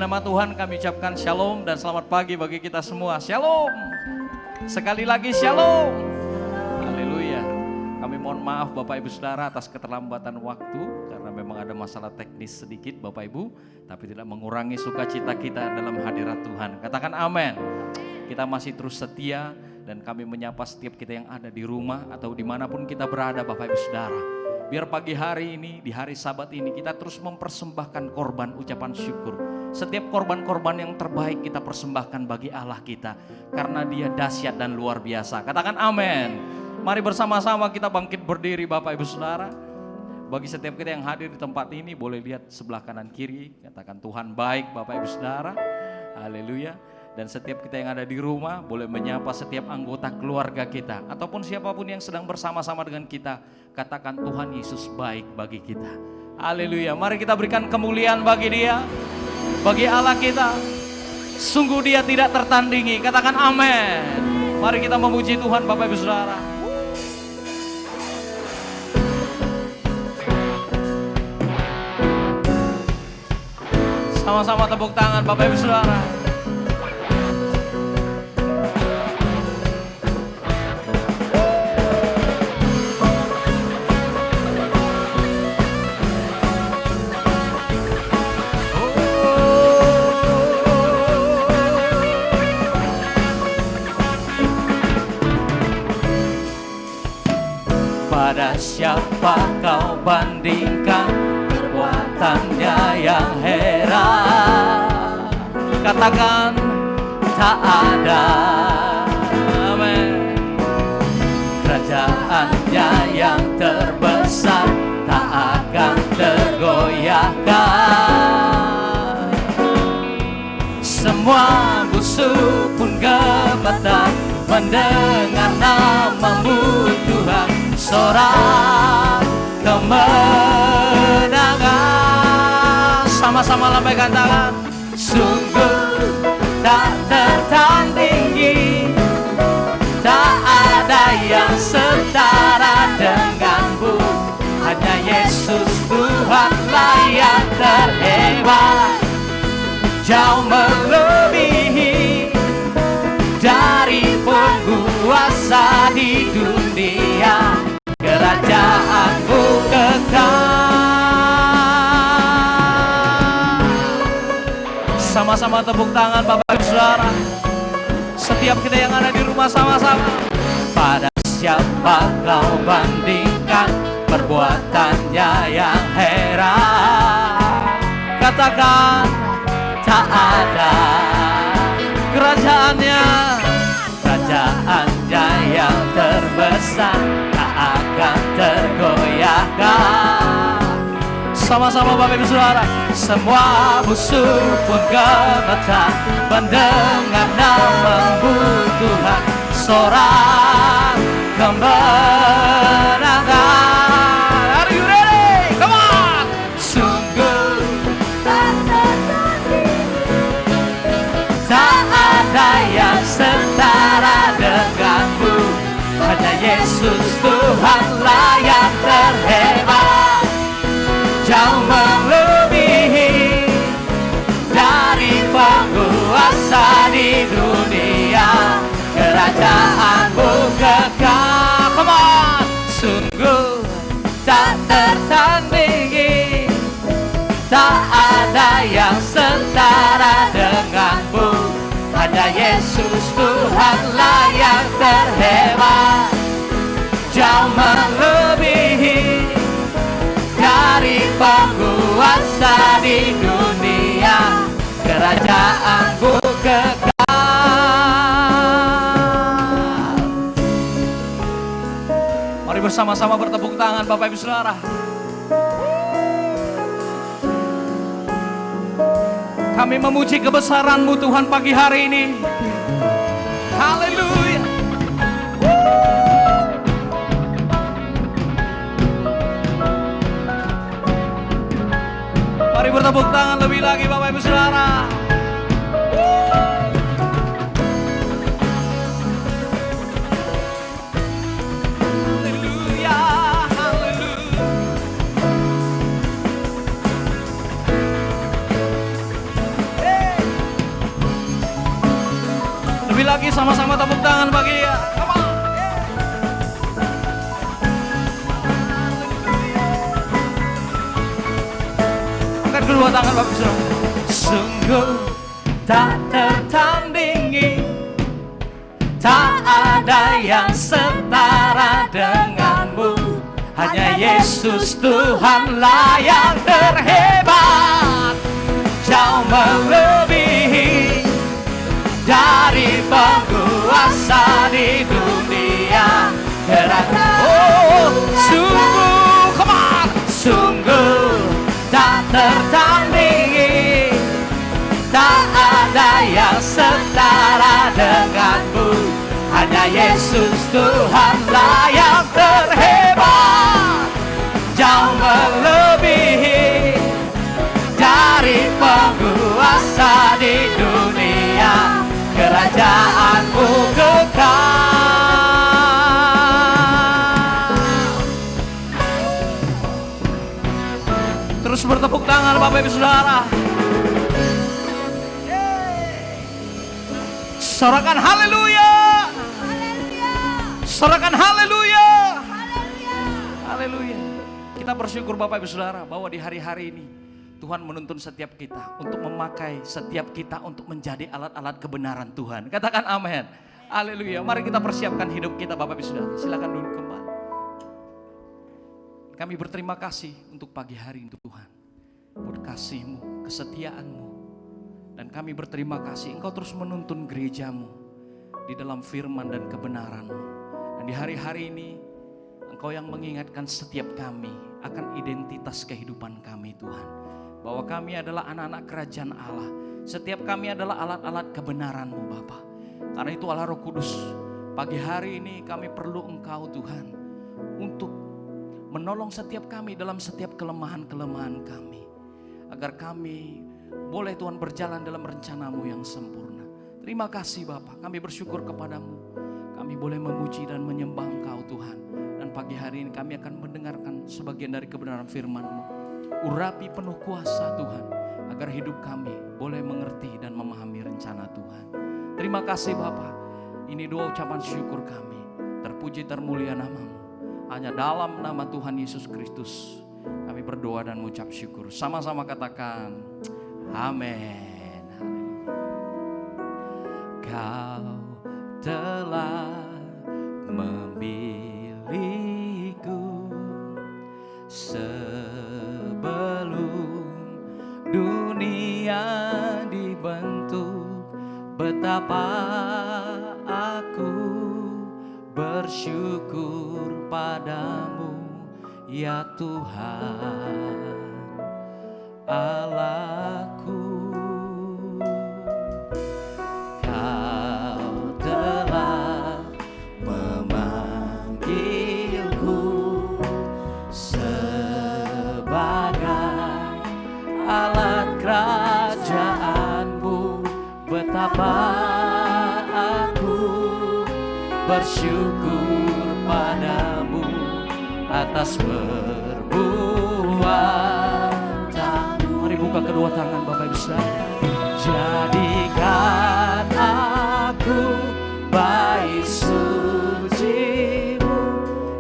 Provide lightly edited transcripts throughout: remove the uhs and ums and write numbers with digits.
nama Tuhan kami ucapkan shalom dan selamat pagi bagi kita semua. Shalom. Sekali lagi shalom. Haleluya. Kami mohon maaf Bapak Ibu Saudara atas keterlambatan waktu karena memang ada masalah teknis sedikit Bapak Ibu, tapi tidak mengurangi sukacita kita dalam hadirat Tuhan. Katakan amin. Kita masih terus setia dan kami menyapa setiap kita yang ada di rumah atau dimanapun kita berada Bapak Ibu Saudara. Biar pagi hari ini, di hari Sabat ini kita terus mempersembahkan korban ucapan syukur. Setiap korban-korban yang terbaik kita persembahkan bagi Allah kita. Karena dia dahsyat dan luar biasa. Katakan amin. Mari bersama-sama kita bangkit berdiri Bapak Ibu Saudara. Bagi setiap kita yang hadir di tempat ini boleh lihat sebelah kanan kiri. Katakan Tuhan baik Bapak Ibu Saudara. Haleluya. Dan setiap kita yang ada di rumah boleh menyapa setiap anggota keluarga kita. Ataupun siapapun yang sedang bersama-sama dengan kita. Katakan Tuhan Yesus baik bagi kita. Haleluya. Mari kita berikan kemuliaan bagi dia. Bagi Allah kita. Sungguh dia tidak tertandingi. Katakan amin. Mari kita memuji Tuhan Bapak Ibu Saudara. Sama-sama tepuk tangan Bapak Ibu Saudara. Pada siapa kau bandingkan perbuatannya yang heran? Katakan tak ada. Amin. Kerajaannya yang terbesar tak akan tergoyahkan. Semua musuh pun gemetar mendengar namamu Tuhan. Sorak kemenangan. Sama-sama lambaikan tangan. Sungguh tak tertandingi, tak ada yang setara denganmu. Hanya Yesus Tuhanlah yang terhebat, jauh melebihi dari penguasa di dunia. Kerajaanmu kekal. Sama-sama tepuk tangan Bapak Ibu Saudara. Setiap kita yang ada di rumah sama-sama. Pada siapa kau bandingkan perbuatannya yang heran? Katakan tak ada. Kerajaannya yang terbesar tak akan tergoyahkan. Sama-sama Bapak Ibu Saudara. Semua musuh pun gemetar mendengar namamu Tuhan. Sorak kemenangan. Are you ready? Come on. Sungguh tak ada yang setara denganmu. Hanya Yesus Tuhanlah yang terhebat, jauh melebihi dari penguasa di dunia. Kerajaanmu kekal. Come on. Sungguh tak tertandingi, tak ada yang setara denganmu. Hanya Yesus Tuhanlah yang terhebat, jauh melebihi dari penguasa di dunia. Kerajaanmu kekal. Mari bersama-sama bertepuk tangan Bapak Ibu Saudara. Kami memuji kebesaran-Mu Tuhan pagi hari ini. Haleluya. Mari bertepuk tangan lebih lagi Bapak Ibu Saudara. Haleluya, haleluya. Lebih lagi sama-sama tepuk tangan bagi dia. Come on. Angkat kedua tangan Bapak Saudara. Sungguh tak tertandingi, tak ada yang setara denganmu. Hanya Yesus Tuhanlah yang terhebat, jauh melebihi dari penguasa di dunia. Sungguh, come on, sungguh tak tertandingi, tak ada yang setara denganmu. Hanya Yesus Tuhanlah yang terhebat, jauh melebihi dari penguasa di dunia. Kerajaanmu kekal. Terus bertepuk tangan Bapak Ibu Saudara. Sorakan haleluya. Sorakan haleluya. Haleluya. Kita bersyukur Bapak Ibu Saudara bahwa di hari-hari ini Tuhan menuntun setiap kita untuk memakai setiap kita untuk menjadi alat-alat kebenaran Tuhan. Katakan amin. Haleluya. Mari kita persiapkan hidup kita Bapak Ibu Saudara. Silakan duduk kembali. Kami berterima kasih untuk pagi hari ini Tuhan. Buat kasih-Mu, kesetiaan-Mu. Dan kami berterima kasih Engkau terus menuntun gereja-Mu di dalam firman dan kebenaran-Mu. Dan di hari-hari ini Engkau yang mengingatkan setiap kami akan identitas kehidupan kami Tuhan. Bahwa kami adalah anak-anak kerajaan Allah. Setiap kami adalah alat-alat kebenaran-Mu Bapa. Karena itu Allah Roh Kudus, pagi hari ini kami perlu Engkau Tuhan untuk menolong setiap kami dalam setiap kelemahan-kelemahan kami. Agar kami boleh Tuhan berjalan dalam rencana-Mu yang sempurna. Terima kasih Bapa, kami bersyukur kepadamu. Kami boleh memuji dan menyembah Engkau Tuhan. Dan pagi hari ini kami akan mendengarkan sebagian dari kebenaran firman-Mu. Urapi penuh kuasa Tuhan, agar hidup kami boleh mengerti dan memahami rencana Tuhan. Terima kasih Bapa. Ini doa ucapan syukur kami. Terpuji termulia nama-Mu. Hanya dalam nama Tuhan Yesus Kristus kami berdoa dan mengucap syukur. Sama-sama katakan amin. Kau telah memilihku sebelum dunia dibentuk. Betapa aku bersyukur padamu ya Tuhan Allahku. Kau telah memanggilku sebagai alat kerajaan-Mu. Betapa aku bersyukur padamu atas perbuatanmu. Mari buka kedua tangan Bapak Ibu Saudara. Jadikan aku bait suci-Mu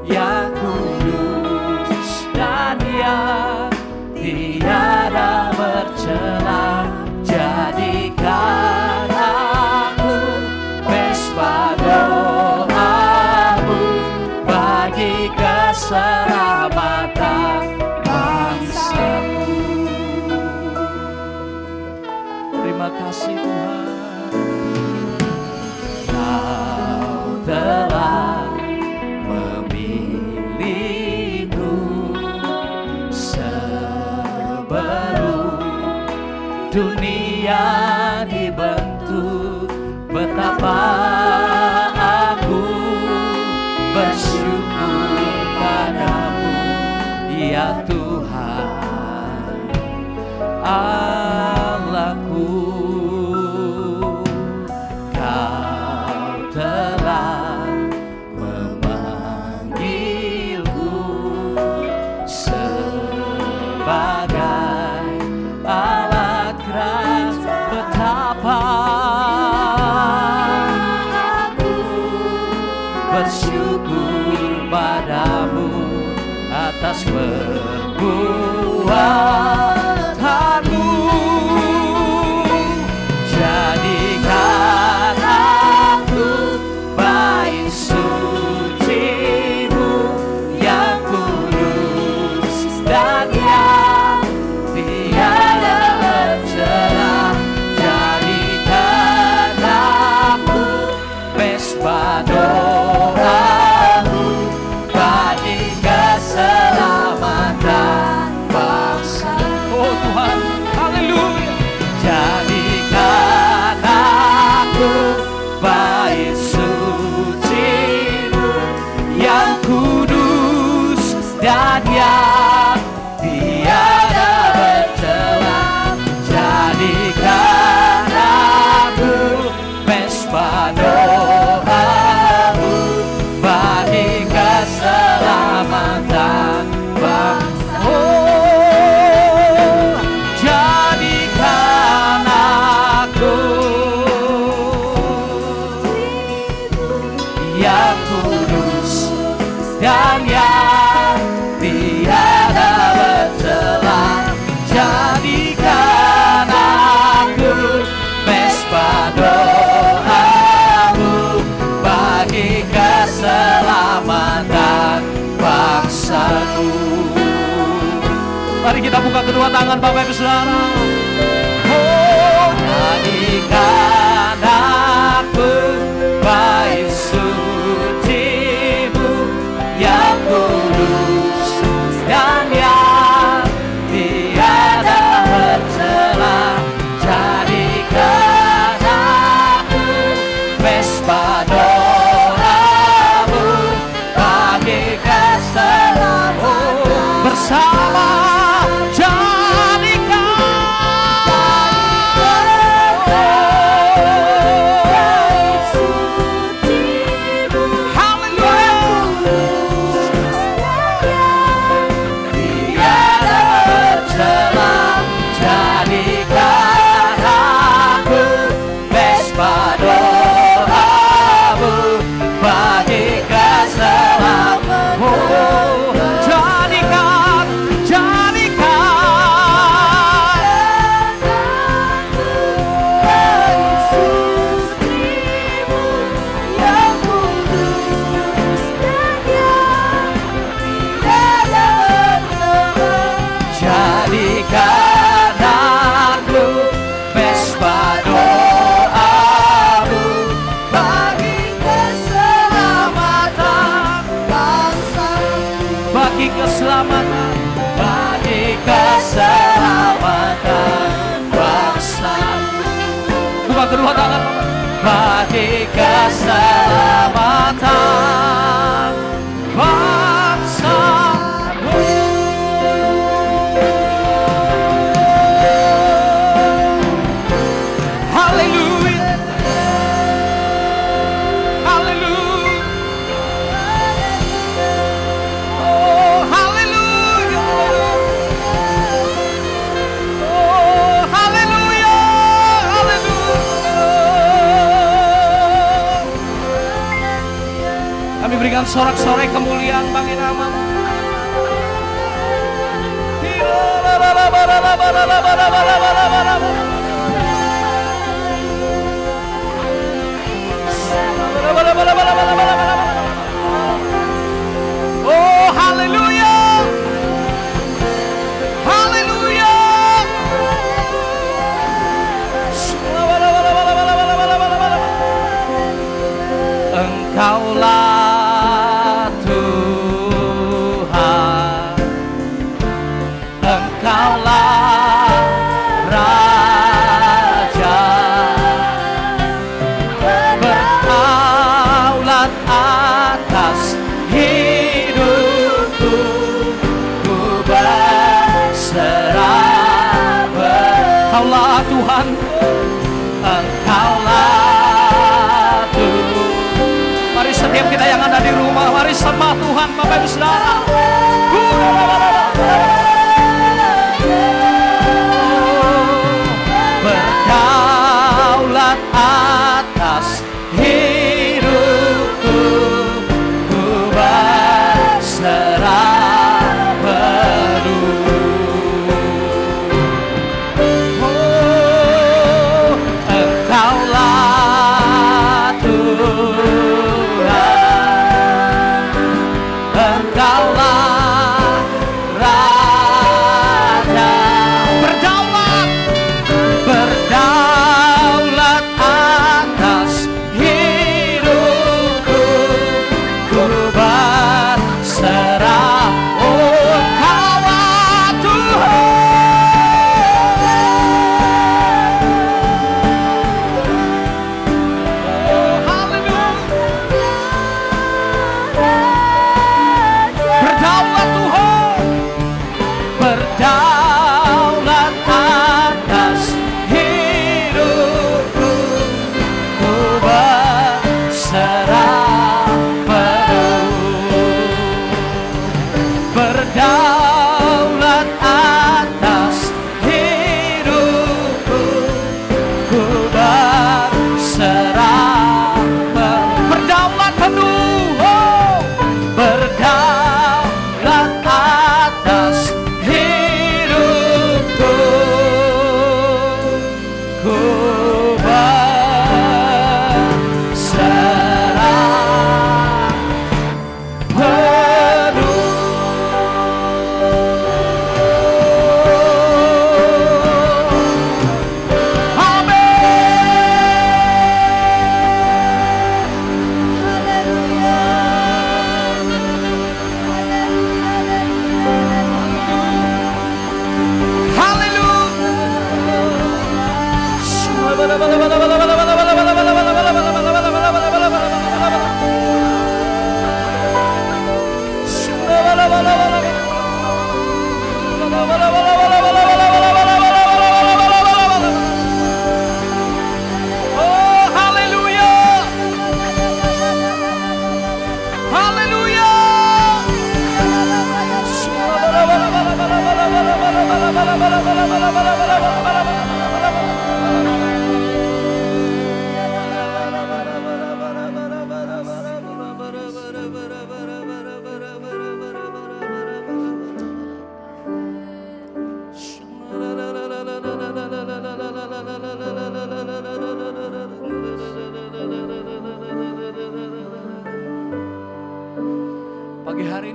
yang kudus dan yang tiada bercela. Jadikan aku mesbah doa-Mu bagi keselamatan bangsa-Mu. Terima kasih Tuhan. Kau telah memilihku sebelum dunia dibentuk. Betapa aku bersyukur padamu ya Tuhan Allahku. Kau telah memanggilku sebagai alat kerajaan. Betapa kekuatanmu. Jadikan aku bait suci-Mu yang kudus dan yang tiada bercelah. Jadikan aku mesbah doamu bagi keselamatan bangsa. Oh Tuhan, haleluya. Jadikan aku bait suci-Mu yang kudus dan yang tiada bercelah. Jadikan aku mesbah doamu bagi keselamatan bangsa. Oh, jadikan aku yang kudus dan yang tiada bercelah. Jadikan aku mesbah doamu bagi keselamatan bangsaku. Mari kita buka kedua tangan Bapak Ibu Saudara. Oh, jadikan aku bait suci-Mu yang kudus dan yang tiada bercelah. Jadikan aku mesbah doamu bagi keselamatan bersama. Keselamatan bagi keselamatan bangsa. Buka kedua tangan bagi keselamatan bangsa. Haleluya, haleluya. Berikan sorak-sorai kemuliaan bagi nama-Mu. Oh, haleluya. Haleluya. Engkaulah Tuhan, Engkaulah Tuhan. Mari setiap kita yang ada di rumah, mari sembah Tuhan Bapak Ibu Saudara. Berdaulat atas hidupku, ku berserah penuh.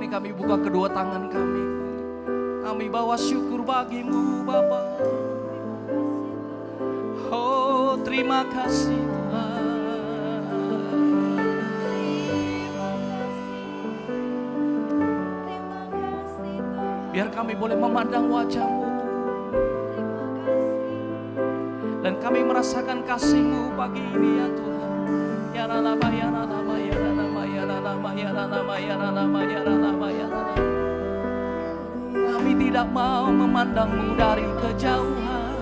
Mari kami buka kedua tangan kami. Kami bawa syukur bagimu Bapa. Oh terima kasih Tuhan. Biar kami boleh memandang wajah-Mu. Dan kami merasakan kasih-Mu pagi ini ya Tuhan. Ya lama ya lama ya lama ya lama ya lama ya lama ya lama ya lama. Kami tidak mau memandang-Mu dari kejauhan.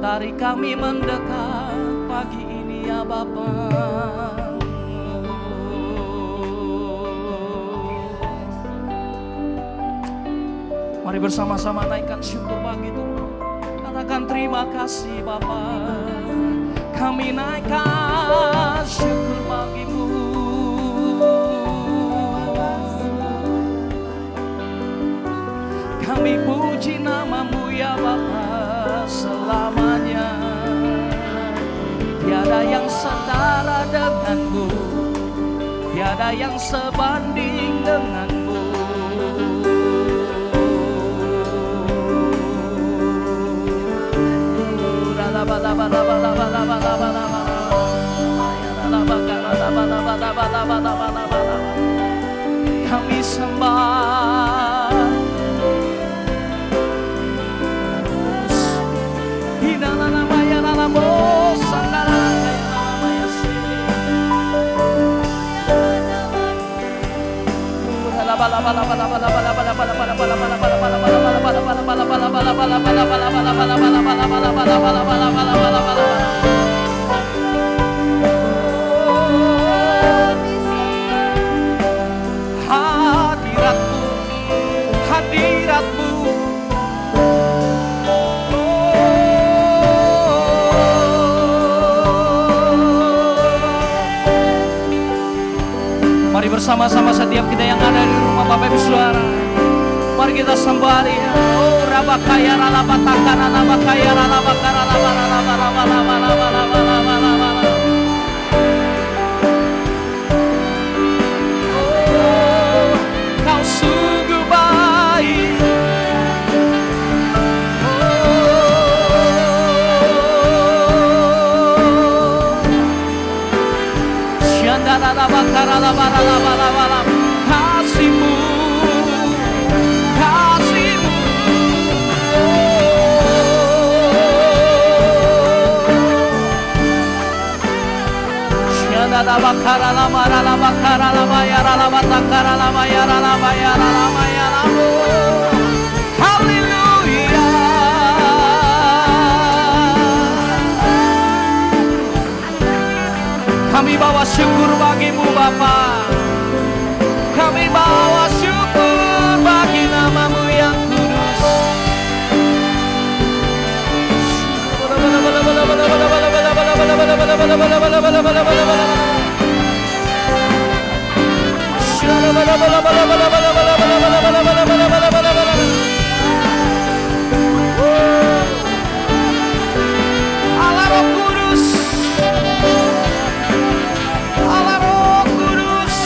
Tarik kami mendekat pagi ini ya Bapa. Mari bersama-sama naikkan syukur bagi Tuhan. Katakan terima kasih Bapa. Kami naikkan syukur bagi-Mu. Kami puji nama-Mu ya Bapa selamanya. Tiada yang setara dengan-Mu, tiada yang sebanding dengan-Mu. Kami sembah hadirat-Mu. Mari bersama-sama setiap kita yang ada di rumah Bapak Ibu Saudara. Mari kita sembah Dia. Oh rabakaya ralabatakana rabakaya ralabakara ralabalabalabalabalabalabalabalabalabalabala. Oh Kau sungguh baik. Kasih-Mu, kasih-Mu. Haleluya. Kami bawa syukur bagi-Mu Bapa. Kami bawa syukur bagi nama-Mu yang kudus. Allah Roh Kudus, Allah Roh Kudus,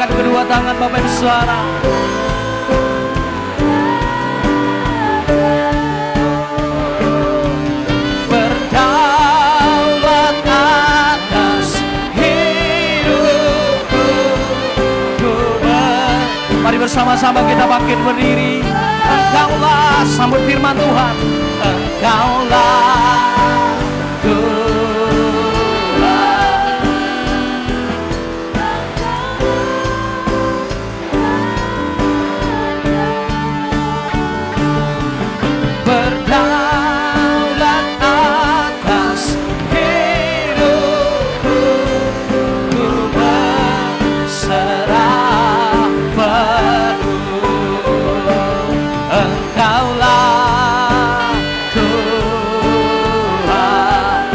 Angkat kedua tangan Bapak Ibu Saudara. Berdaulat atas hidupku. Mari bersama-sama kita bangkit berdiri. Engkaulah, sambut firman Tuhan. Engkaulah Tuhan. Berdaulat atas hidupku, ku berserah penuh. Engkaulah Tuhan,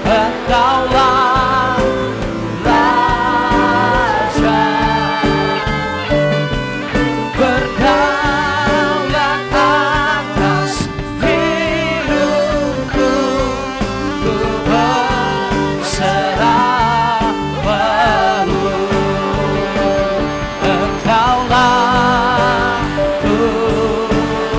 Engkaulah Raja. Berdaulat atas hidupku, ku berserah penuh. Engkaulah Tuhan,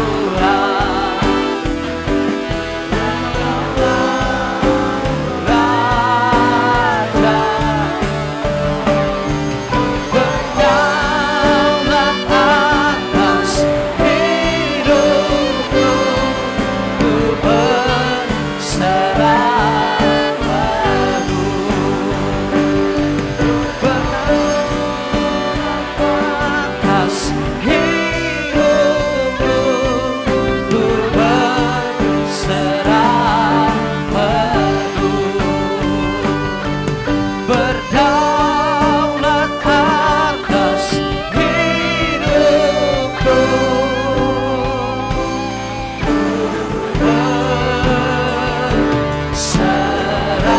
Raja. Berdaulat atas hidupku, ku berserah penuh. Berdaulat atas hidupku, ku berserah penuh. Berdaulat atas hidupku, berserah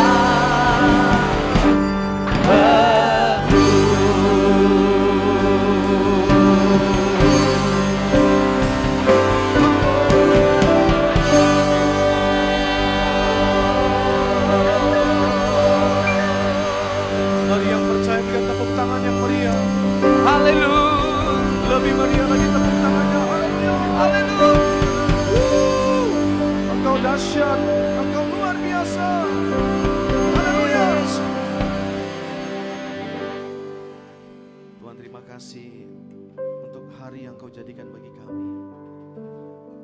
Mari yang percaya berikan tepuk tangan yang meriah. Haleluya, Lebih meriah lagi tepuk tangannya. Haleluya. haleluya. Engkau dahsyat, Engkau luar biasa. Haleluya. Tuhan, terima kasih untuk hari yang Kau jadikan bagi kami.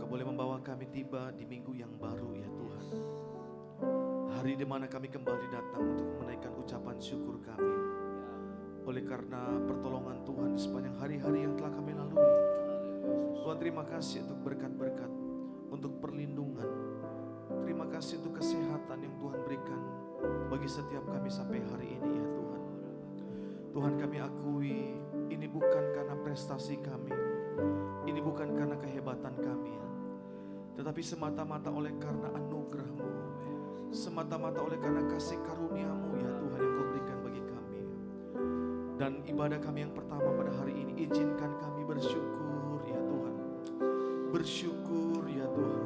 Kau boleh membawa kami tiba di minggu yang baru ya Tuhan. Hari di mana kami kembali datang untuk menaikkan ucapan syukur kami. Oleh karena pertolongan Tuhan di sepanjang hari-hari yang telah kami lalui. Tuhan, terima kasih untuk berkat-berkat, untuk perlindungan. Terima kasih untuk kesehatan yang Tuhan berikan bagi setiap kami sampai hari ini ya Tuhan. Tuhan, kami akui ini bukan karena prestasi kami, ini bukan karena kehebatan kami, tetapi semata-mata oleh karena anugerah-Mu, semata-mata oleh karena kasih karunia-Mu ya Tuhan yang Kau berikan bagi kami. Dan ibadah kami yang pertama pada hari ini, izinkan kami bersyukur ya Tuhan. Bersyukur ya Tuhan.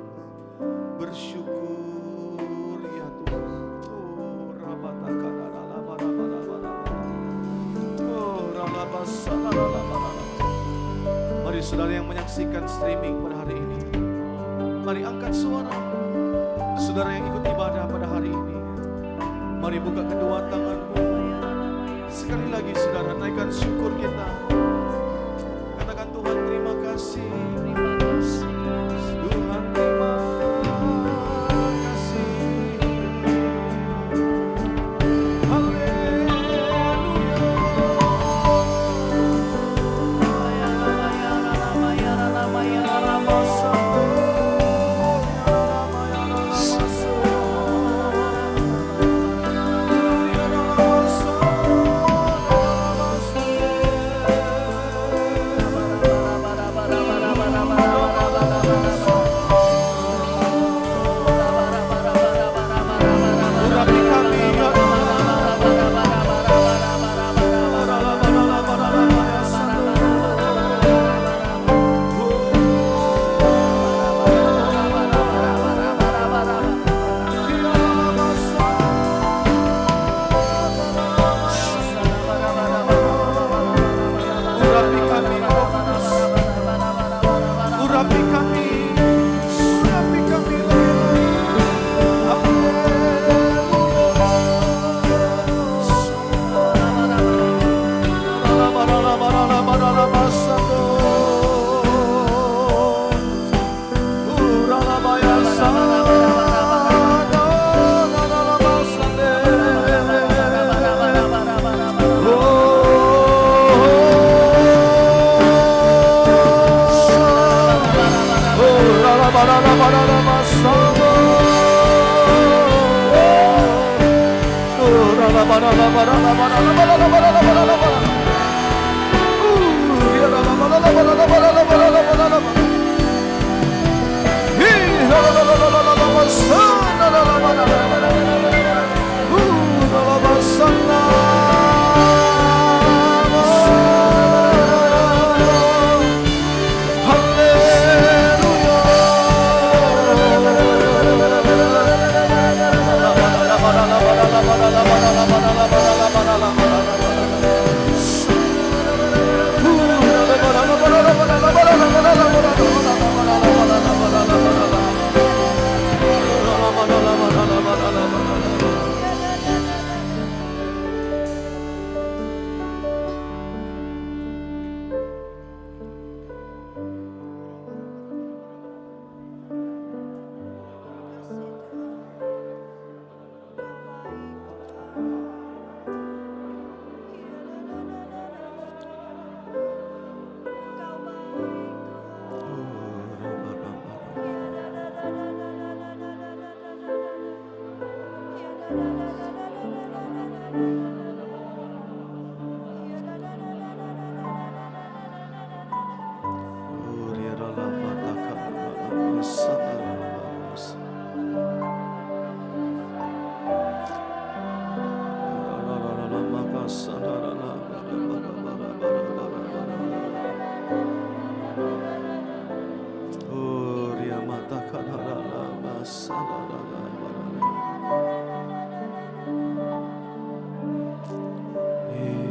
Bersyukur ya Tuhan. Oh, mari saudara yang menyaksikan streaming pada hari ini, mari angkat suara. Saudara yang ikut ibadah pada hari ini, mari buka kedua tanganmu. Sekali lagi saudara, naikkan syukur kita. Katakan, Tuhan terima kasih. Tuhan terima kasih. Haleluya.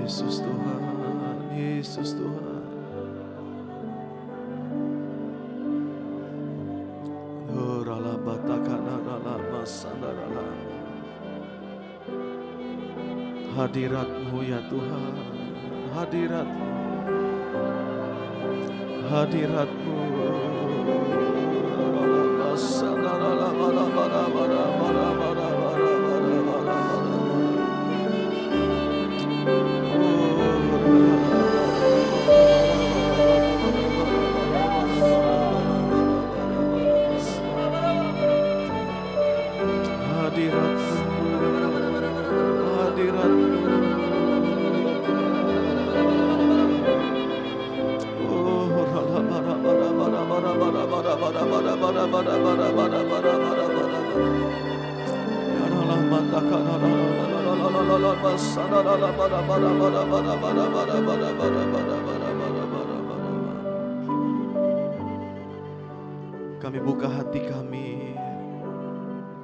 Yesus Tuhan, Yesus Tuhan. Hadirat-Mu ya Tuhan, hadirat-Mu, hadirat-Mu. Kami buka hati kami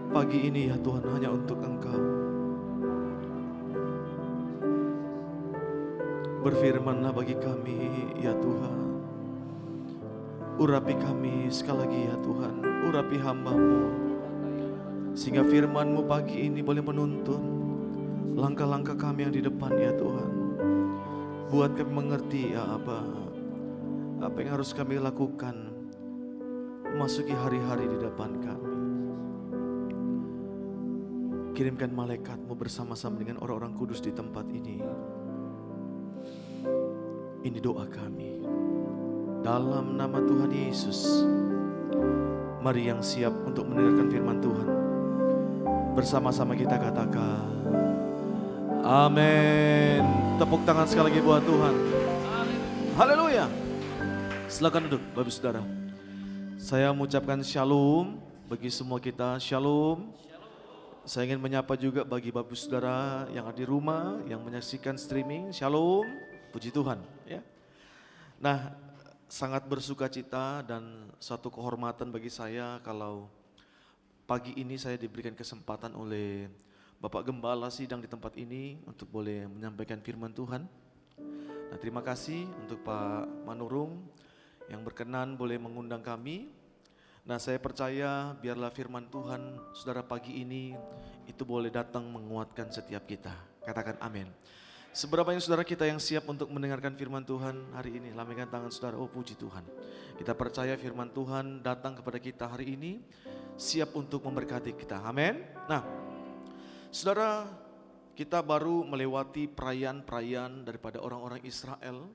pagi ini ya Tuhan hanya untuk Engkau. Berfirman-Lah bagi kami ya Tuhan. Urapi kami sekali lagi ya Tuhan, urapi hamba-Mu. Sehingga firman-Mu pagi ini boleh menuntun langkah-langkah kami yang di depan ya Tuhan. Buat kami mengerti ya Aba, apa yang harus kami lakukan memasuki hari-hari di depan kami. Kirimkan malaikat-Mu bersama-sama dengan orang-orang kudus di tempat ini. Ini doa kami. Dalam nama Tuhan Yesus. Mari yang siap untuk mendengarkan firman Tuhan. Bersama-sama kita katakan amin. Tepuk tangan sekali lagi buat Tuhan. Haleluya. Silakan duduk Bapak Saudara. Saya mengucapkan shalom bagi semua kita. Shalom. Saya ingin menyapa juga bagi Bapak Saudara yang ada di rumah, yang menyaksikan streaming. Shalom. Puji Tuhan ya. Nah, sangat bersuka cita dan satu kehormatan bagi saya kalau pagi ini saya diberikan kesempatan oleh Bapak Gembala sidang di tempat ini untuk boleh menyampaikan firman Tuhan. Nah, terima kasih untuk Pak Manurung yang berkenan boleh mengundang kami. Nah, saya percaya biarlah firman Tuhan saudara pagi ini itu boleh datang menguatkan setiap kita. Katakan amin. Seberapa yang saudara kita yang siap untuk mendengarkan firman Tuhan hari ini? Lambaikan tangan saudara, oh puji Tuhan. Kita percaya firman Tuhan datang kepada kita hari ini, siap untuk memberkati kita, amin. Nah, saudara, kita baru melewati perayaan-perayaan daripada orang-orang Israel.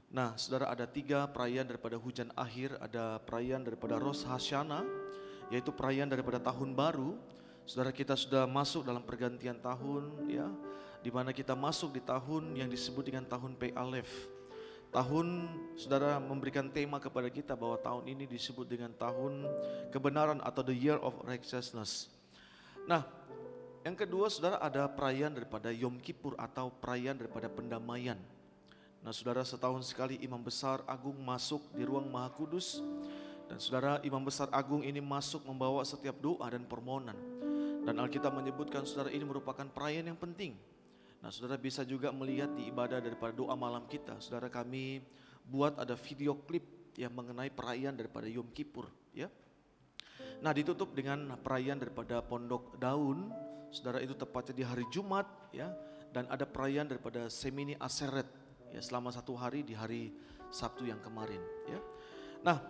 Nah, saudara, ada 3 perayaan daripada hujan akhir, ada perayaan daripada Rosh Hashanah, yaitu perayaan daripada tahun baru. Saudara, kita sudah masuk dalam pergantian tahun ya, di mana kita masuk di tahun yang disebut dengan tahun Pei Aleph. Tahun, saudara, memberikan tema kepada kita bahwa tahun ini disebut dengan tahun kebenaran atau the year of righteousness. Nah, yang kedua, saudara, ada perayaan daripada Yom Kippur atau perayaan daripada pendamaian. Nah, saudara, setahun sekali Imam Besar Agung masuk di ruang Maha Kudus. Dan saudara, Imam Besar Agung ini masuk membawa setiap doa dan permohonan. Dan Alkitab menyebutkan, saudara, ini merupakan perayaan yang penting. Nah, saudara bisa juga melihat di ibadah daripada doa malam kita. Saudara, kami buat ada video klip yang mengenai perayaan daripada Yom Kippur ya. Nah, ditutup dengan perayaan daripada Pondok Daun. Saudara, itu tepatnya di hari Jumat ya. Dan ada perayaan daripada Semini Aseret ya, selama 1 hari di hari Sabtu yang kemarin ya. Nah,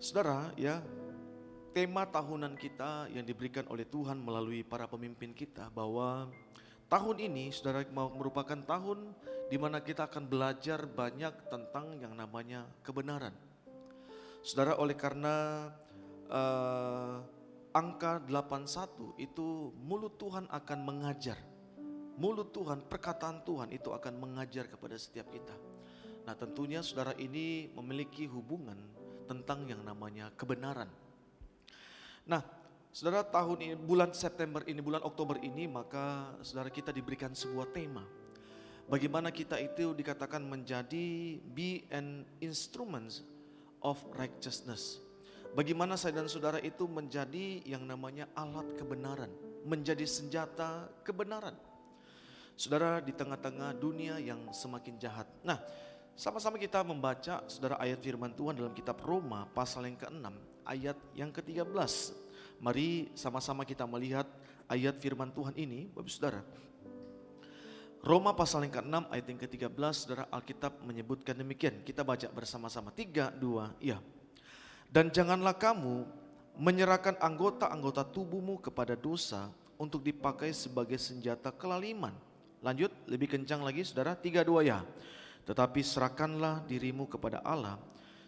saudara ya, tema tahunan kita yang diberikan oleh Tuhan melalui para pemimpin kita bahwa tahun ini, saudara, merupakan tahun di mana kita akan belajar banyak tentang yang namanya kebenaran. Saudara, oleh karena angka 81 itu mulut Tuhan akan mengajar. Mulut Tuhan, perkataan Tuhan itu akan mengajar kepada setiap kita. Nah, tentunya saudara ini memiliki hubungan tentang yang namanya kebenaran. Nah, saudara, tahun ini, bulan September ini, bulan Oktober ini, maka saudara kita diberikan sebuah tema. Bagaimana kita itu dikatakan menjadi be an instrument of righteousness. Bagaimana saya dan saudara itu menjadi yang namanya alat kebenaran, menjadi senjata kebenaran. Saudara, di tengah-tengah dunia yang semakin jahat. Nah, sama-sama kita membaca saudara ayat firman Tuhan dalam kitab Roma pasal yang ke-6 ayat yang ke-13. Mari sama-sama kita melihat ayat firman Tuhan ini, Bapak Saudara. Roma pasal yang ke-6 ayat yang ke-13, saudara, Alkitab menyebutkan demikian. Kita baca bersama-sama, 3, 2, iya. Dan janganlah kamu menyerahkan anggota-anggota tubuhmu kepada dosa untuk dipakai sebagai senjata kelaliman. Lanjut, lebih kencang lagi saudara, 3, 2, ya. Tetapi serahkanlah dirimu kepada Allah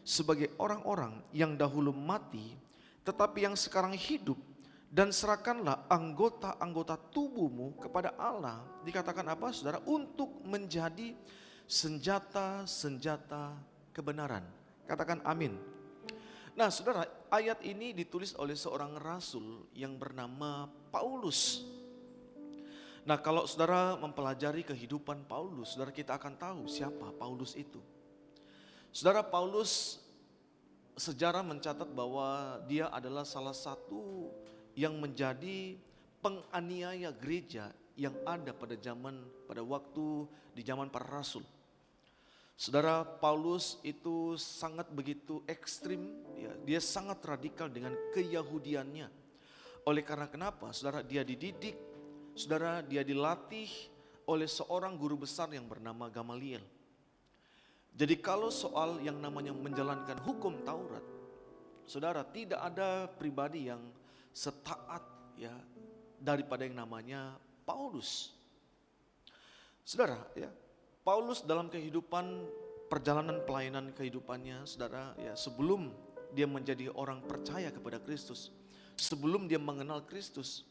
sebagai orang-orang yang dahulu mati, tetapi yang sekarang hidup, dan serahkanlah anggota-anggota tubuhmu kepada Allah. Dikatakan apa saudara? Untuk menjadi senjata-senjata kebenaran. Katakan amin. Nah saudara, ayat ini ditulis oleh seorang rasul yang bernama Paulus. Nah, kalau saudara mempelajari kehidupan Paulus, saudara kita akan tahu siapa Paulus itu. Saudara, Paulus, sejarah mencatat bahwa dia adalah salah satu yang menjadi penganiaya gereja yang ada pada waktu di zaman para rasul. Saudara, Paulus itu sangat begitu ekstrim, ya, dia sangat radikal dengan keyahudiannya. Oleh karena kenapa? Saudara, dia dididik, saudara, dia dilatih oleh seorang guru besar yang bernama Gamaliel. Jadi kalau soal yang namanya menjalankan hukum Taurat, saudara, tidak ada pribadi yang setaat ya daripada yang namanya Paulus. Saudara, ya, Paulus dalam kehidupan perjalanan pelayanan kehidupannya, saudara, ya, sebelum dia menjadi orang percaya kepada Kristus, sebelum dia mengenal Kristus,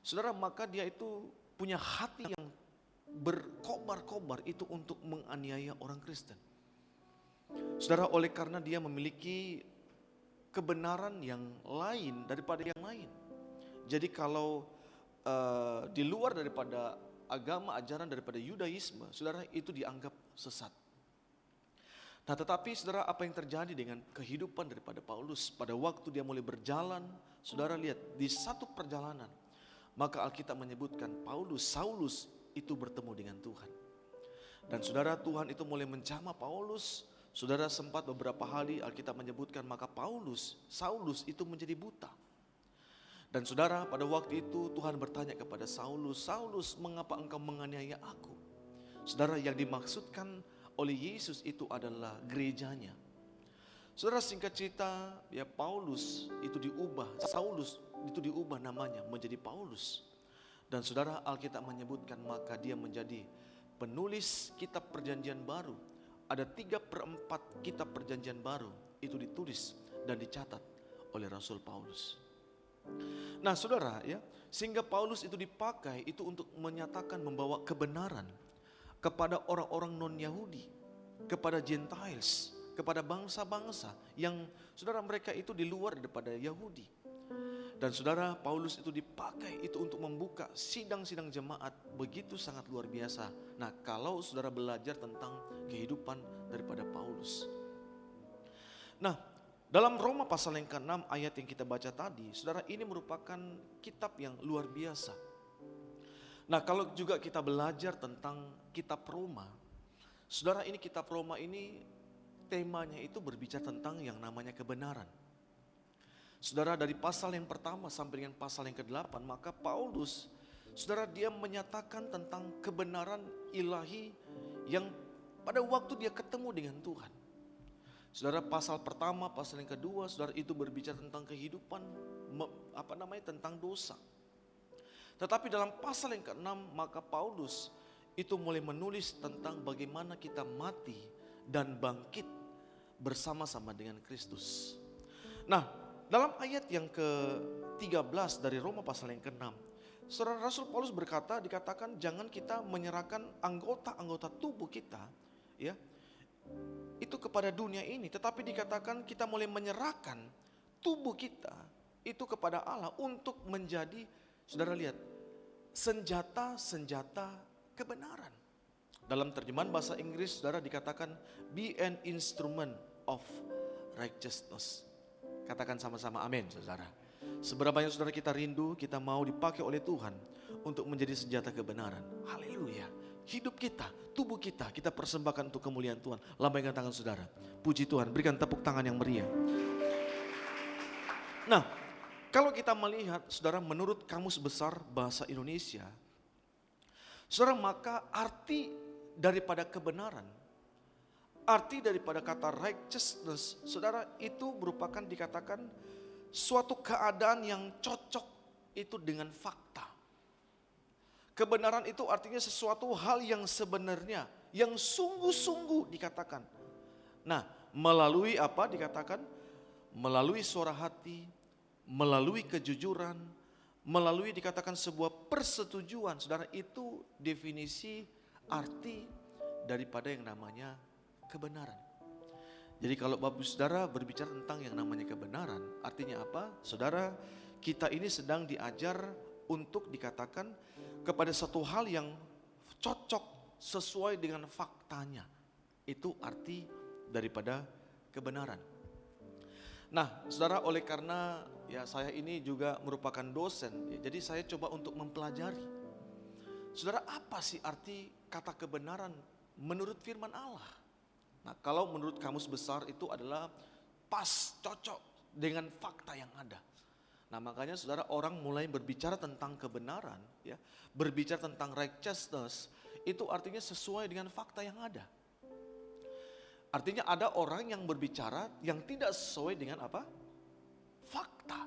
saudara, maka dia itu punya hati yang berkobar-kobar itu untuk menganiaya orang Kristen. Saudara, oleh karena dia memiliki kebenaran yang lain daripada yang lain. Jadi kalau di luar daripada agama, ajaran daripada Yudaisme, saudara, itu dianggap sesat. Nah, tetapi saudara, apa yang terjadi dengan kehidupan daripada Paulus pada waktu dia mulai berjalan, saudara lihat di satu perjalanan, maka Alkitab menyebutkan Saulus itu bertemu dengan Tuhan. Dan saudara, Tuhan itu mulai menjamah Paulus. Saudara, sempat beberapa hari Alkitab menyebutkan maka Saulus itu menjadi buta. Dan saudara, pada waktu itu Tuhan bertanya kepada Saulus, "Saulus, mengapa engkau menganiaya aku?" Saudara, yang dimaksudkan oleh Yesus itu adalah gerejanya. Saudara, singkat cerita, ya, Saulus itu diubah namanya menjadi Paulus. Dan saudara, Alkitab menyebutkan maka dia menjadi penulis kitab perjanjian baru. Ada 3/4 kitab perjanjian baru itu ditulis dan dicatat oleh Rasul Paulus. Nah saudara ya, sehingga Paulus itu dipakai itu untuk menyatakan membawa kebenaran kepada orang-orang non-Yahudi, kepada Gentiles, kepada bangsa-bangsa yang saudara mereka itu di luar daripada Yahudi. Dan saudara Paulus itu dipakai itu untuk membuka sidang-sidang jemaat begitu sangat luar biasa. Nah kalau saudara belajar tentang kehidupan daripada Paulus. Nah dalam Roma pasal yang ke-6 ayat yang kita baca tadi, saudara ini merupakan kitab yang luar biasa. Nah kalau juga kita belajar tentang kitab Roma, saudara ini kitab Roma ini temanya itu berbicara tentang yang namanya kebenaran. Saudara dari pasal yang pertama sampai dengan pasal yang ke-8, maka Paulus, saudara dia menyatakan tentang kebenaran ilahi yang pada waktu dia ketemu dengan Tuhan. Saudara pasal pertama, pasal yang kedua, saudara itu berbicara tentang kehidupan, tentang dosa. Tetapi dalam pasal yang ke-6 maka Paulus itu mulai menulis tentang bagaimana kita mati dan bangkit bersama-sama dengan Kristus. Nah dalam ayat yang ke-13 dari Roma pasal yang ke-6, saudara Rasul Paulus dikatakan jangan kita menyerahkan anggota-anggota tubuh kita ya itu kepada dunia ini, tetapi dikatakan kita mulai menyerahkan tubuh kita itu kepada Allah untuk menjadi, saudara lihat, senjata-senjata kebenaran. Dalam terjemahan bahasa Inggris saudara dikatakan be an instrument of righteousness. Katakan sama-sama amin saudara. Seberapa banyak saudara kita rindu, kita mau dipakai oleh Tuhan untuk menjadi senjata kebenaran. Haleluya. Hidup kita, tubuh kita persembahkan untuk kemuliaan Tuhan. Lambaikan tangan saudara. Puji Tuhan, berikan tepuk tangan yang meriah. Nah, kalau kita melihat saudara menurut Kamus Besar Bahasa Indonesia, saudara maka arti daripada kebenaran, arti daripada kata righteousness, saudara itu merupakan dikatakan suatu keadaan yang cocok itu dengan fakta. Kebenaran itu artinya sesuatu hal yang sebenarnya, yang sungguh-sungguh dikatakan. Nah, melalui apa dikatakan? Melalui suara hati, melalui kejujuran, melalui dikatakan sebuah persetujuan. Saudara itu definisi arti daripada yang namanya kebenaran. Jadi kalau Bapak Saudara berbicara tentang yang namanya kebenaran, artinya apa? Saudara, kita ini sedang diajar untuk dikatakan kepada satu hal yang cocok sesuai dengan faktanya. Itu arti daripada kebenaran. Nah, saudara, oleh karena ya saya ini juga merupakan dosen, ya, jadi saya coba untuk mempelajari. Saudara, apa sih arti kata kebenaran menurut firman Allah? Nah, kalau menurut Kamus Besar itu adalah pas, cocok dengan fakta yang ada. Nah, makanya saudara orang mulai berbicara tentang kebenaran, ya, berbicara tentang righteousness, itu artinya sesuai dengan fakta yang ada. Artinya ada orang yang berbicara yang tidak sesuai dengan apa? Fakta.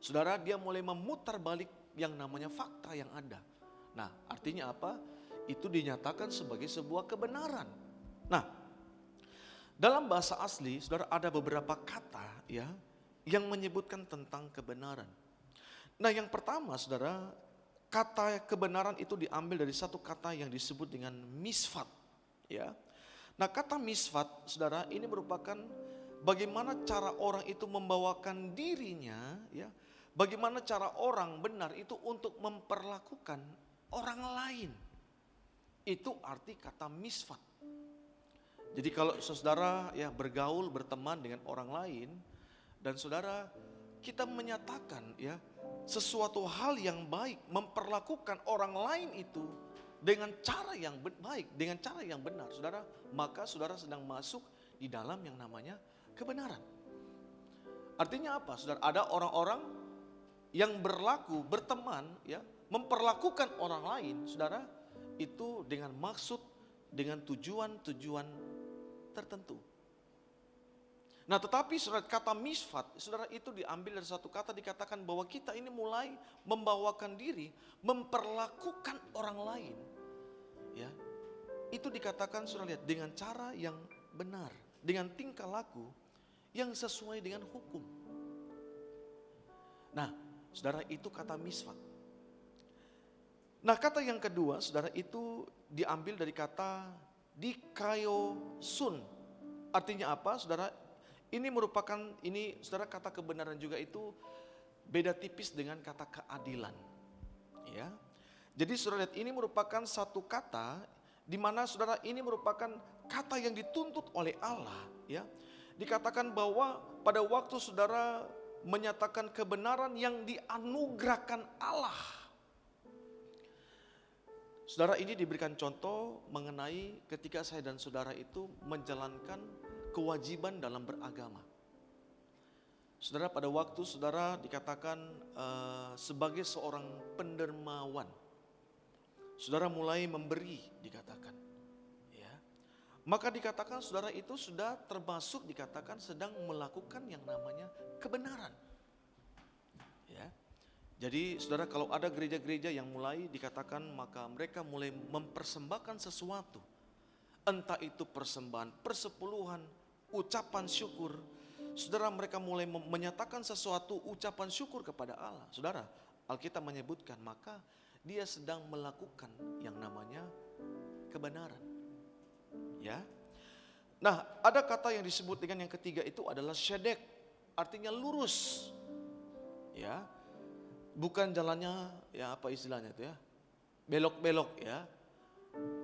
Saudara, dia mulai memutar balik yang namanya fakta yang ada. Nah, artinya apa? Itu dinyatakan sebagai sebuah kebenaran. Nah, dalam bahasa asli, saudara ada beberapa kata ya yang menyebutkan tentang kebenaran. Nah, yang pertama saudara, kata kebenaran itu diambil dari satu kata yang disebut dengan misfat. Ya. Nah, kata misfat saudara ini merupakan bagaimana cara orang itu membawakan dirinya, ya, bagaimana cara orang benar itu untuk memperlakukan orang lain. Itu arti kata misfat. Jadi kalau saudara ya bergaul, berteman dengan orang lain, dan saudara kita menyatakan ya sesuatu hal yang baik, memperlakukan orang lain itu dengan cara yang baik, dengan cara yang benar, saudara, maka saudara sedang masuk di dalam yang namanya kebenaran. Artinya apa? Saudara, ada orang-orang yang berlaku, berteman ya, memperlakukan orang lain, saudara, itu dengan maksud, dengan tujuan-tujuan tertentu. Nah, tetapi saudara, kata misfat, saudara, itu diambil dari satu kata, dikatakan bahwa kita ini mulai membawakan diri, memperlakukan orang lain, ya, itu dikatakan saudara lihat dengan cara yang benar, dengan tingkah laku yang sesuai dengan hukum. Nah, saudara, itu kata misfat. Nah, kata yang kedua, saudara, itu diambil dari kata dikaiosun. Artinya apa, saudara? Ini merupakan, saudara, kata kebenaran juga itu beda tipis dengan kata keadilan. Ya. Jadi saudara lihat, ini merupakan satu kata di mana saudara ini merupakan kata yang dituntut oleh Allah, ya. Dikatakan bahwa pada waktu saudara menyatakan kebenaran yang dianugerahkan Allah. Saudara, ini diberikan contoh mengenai ketika saya dan saudara itu menjalankan kewajiban dalam beragama. Saudara, pada waktu saudara dikatakan sebagai seorang pendermawan, saudara mulai memberi, dikatakan, ya. Maka dikatakan saudara itu sudah termasuk dikatakan sedang melakukan yang namanya kebenaran. Ya. Jadi saudara, kalau ada gereja-gereja yang mulai dikatakan maka mereka mulai mempersembahkan sesuatu, entah itu persembahan persepuluhan, ucapan syukur. Saudara, mereka mulai menyatakan sesuatu ucapan syukur kepada Allah. Saudara, Alkitab menyebutkan maka dia sedang melakukan yang namanya kebenaran. Ya. Nah, ada kata yang disebut dengan yang ketiga itu adalah syedek, artinya lurus. Ya. Bukan jalannya ya apa istilahnya itu ya, belok-belok ya.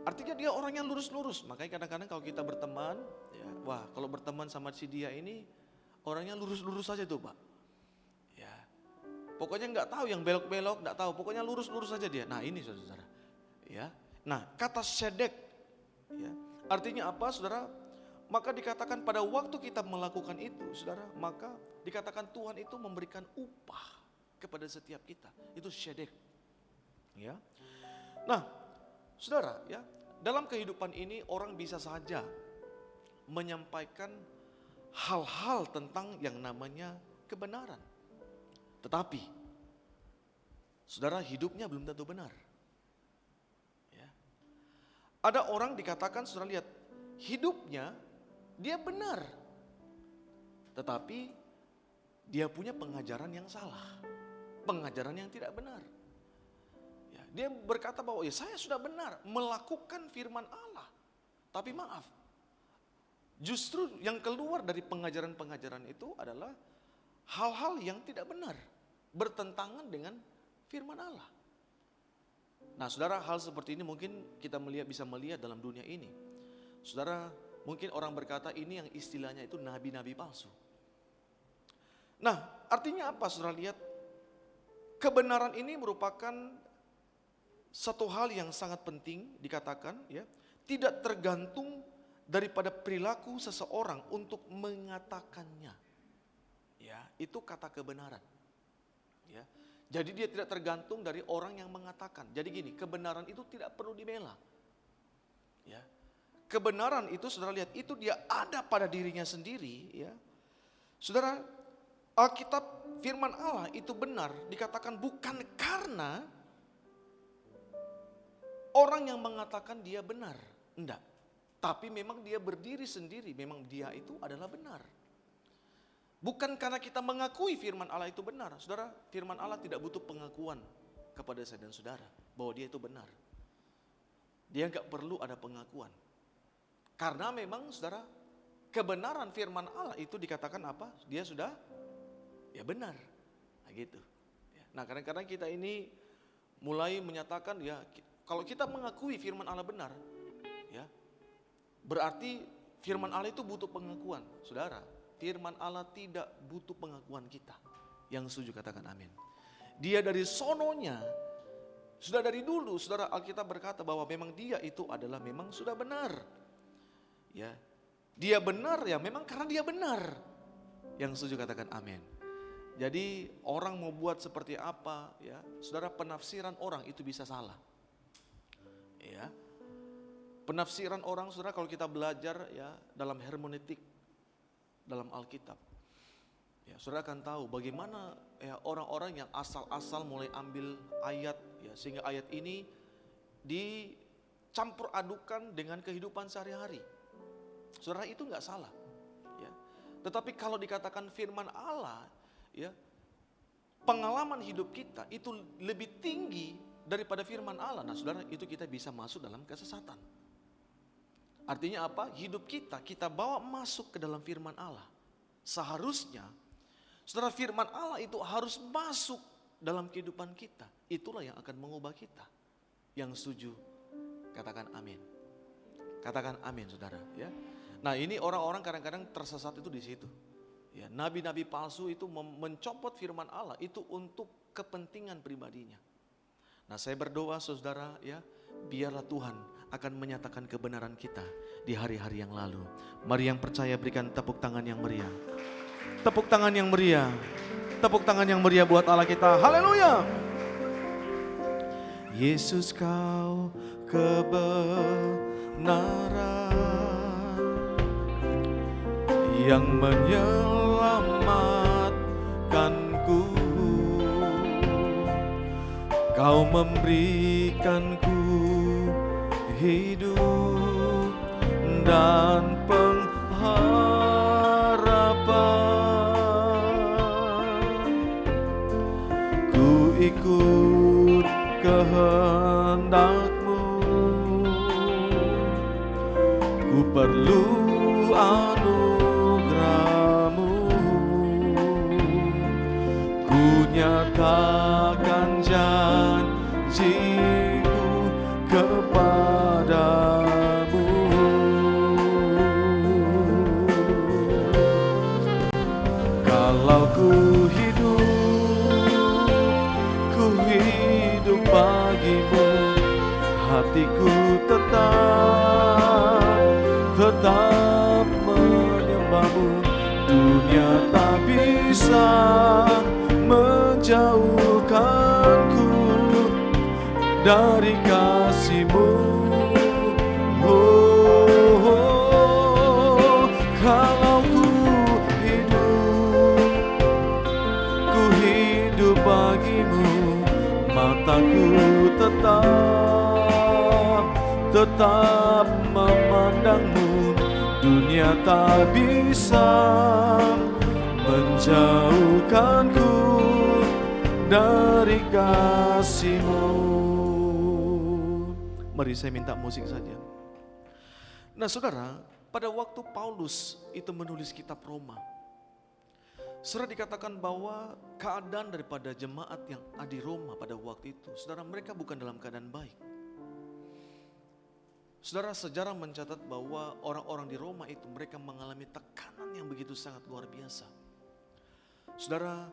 Artinya dia orangnya lurus-lurus. Makanya kadang-kadang kalau kita berteman, ya, wah kalau berteman sama si dia ini orangnya lurus-lurus saja tuh Pak. Ya, pokoknya nggak tahu yang belok-belok, nggak tahu. Pokoknya lurus-lurus saja dia. Nah ini saudara, ya. Nah kata sedek, ya, artinya apa saudara? Maka dikatakan pada waktu kita melakukan itu, saudara, maka dikatakan Tuhan itu memberikan upah kepada setiap kita. Itu syedek, ya. Nah, saudara, ya, dalam kehidupan ini orang bisa saja menyampaikan hal-hal tentang yang namanya kebenaran. Tetapi, saudara, hidupnya belum tentu benar. Ya. Ada orang dikatakan, saudara lihat, hidupnya dia benar. Tetapi, dia punya pengajaran yang salah. Pengajaran yang tidak benar. Ya, dia berkata bahwa ya saya sudah benar melakukan firman Allah. Tapi maaf, justru yang keluar dari pengajaran-pengajaran itu adalah hal-hal yang tidak benar, bertentangan dengan firman Allah. Nah saudara, hal seperti ini mungkin kita bisa melihat dalam dunia ini. Saudara, mungkin orang berkata ini yang istilahnya itu nabi-nabi palsu. Nah artinya apa saudara lihat? Kebenaran ini merupakan satu hal yang sangat penting dikatakan, ya, tidak tergantung daripada perilaku seseorang untuk mengatakannya. Ya, itu kata kebenaran. Ya. Jadi dia tidak tergantung dari orang yang mengatakan. Jadi gini, kebenaran itu tidak perlu dibela. Ya. Kebenaran itu saudara lihat, itu dia ada pada dirinya sendiri, ya. Saudara, Alkitab firman Allah itu benar dikatakan bukan karena orang yang mengatakan dia benar, enggak. Tapi memang dia berdiri sendiri, memang dia itu adalah benar. Bukan karena kita mengakui firman Allah itu benar. Saudara, firman Allah tidak butuh pengakuan kepada saya dan saudara bahwa dia itu benar. Dia enggak perlu ada pengakuan. Karena memang saudara, kebenaran firman Allah itu dikatakan apa? Dia sudah ya benar, nah, gitu. Nah kadang-kadang kita ini mulai menyatakan ya kalau kita mengakui firman Allah benar, ya berarti firman Allah itu butuh pengakuan. Saudara, firman Allah tidak butuh pengakuan kita. Yang setuju katakan amin. Dia dari sononya, sudah dari dulu, saudara, Alkitab berkata bahwa memang dia itu adalah memang sudah benar. Ya, dia benar ya memang karena dia benar. Yang setuju katakan amin. Jadi orang mau buat seperti apa, ya, saudara, penafsiran orang itu bisa salah. Ya, penafsiran orang, saudara, kalau kita belajar ya dalam hermeneutik, dalam Alkitab, ya, saudara akan tahu bagaimana ya orang-orang yang asal-asal mulai ambil ayat, ya, sehingga ayat ini dicampur adukan dengan kehidupan sehari-hari. Saudara, itu nggak salah. Ya. Tetapi kalau dikatakan firman Allah, ya, pengalaman hidup kita itu lebih tinggi daripada firman Allah. Nah saudara, itu kita bisa masuk dalam kesesatan. Artinya apa? Hidup kita bawa masuk ke dalam firman Allah. Seharusnya, saudara, firman Allah itu harus masuk dalam kehidupan kita. Itulah yang akan mengubah kita. Yang setuju, katakan amin. Katakan amin saudara. Ya. Nah ini orang-orang kadang-kadang tersesat itu di situ. Ya, nabi-nabi palsu itu mencopot firman Allah itu untuk kepentingan pribadinya. Nah saya berdoa saudara ya, biarlah Tuhan akan menyatakan kebenaran kita di hari-hari yang lalu. Mari yang percaya berikan tepuk tangan yang meriah. Tepuk tangan yang meriah. Tepuk tangan yang meriah buat Allah kita. Haleluya. Yesus kau kebenaran yang menyelamatkanku. Kau memberikanku hidup dan pengharapan. Ku ikut kehendak-Mu, ku perlu anugerah-Mu. Ku nyatakan janji-Ku kepadamu. Kalau ku hidup bagi-Mu, hatiku tetap menyembah-Mu. Dunia tak bisa menjauhkanku dari kasih-Mu. Kalau ku hidup bagi-Mu, mataku tetap memandang-Mu. Dunia tak bisa menjauhkanku dari kasih-Mu. Mari saya minta musik saja. Nah saudara, pada waktu Paulus itu menulis kitab Roma, saudara, dikatakan bahwa keadaan daripada jemaat yang ada di Roma pada waktu itu, saudara, mereka bukan dalam keadaan baik. Saudara, sejarah mencatat bahwa orang-orang di Roma itu mereka mengalami tekanan yang begitu sangat luar biasa. Saudara,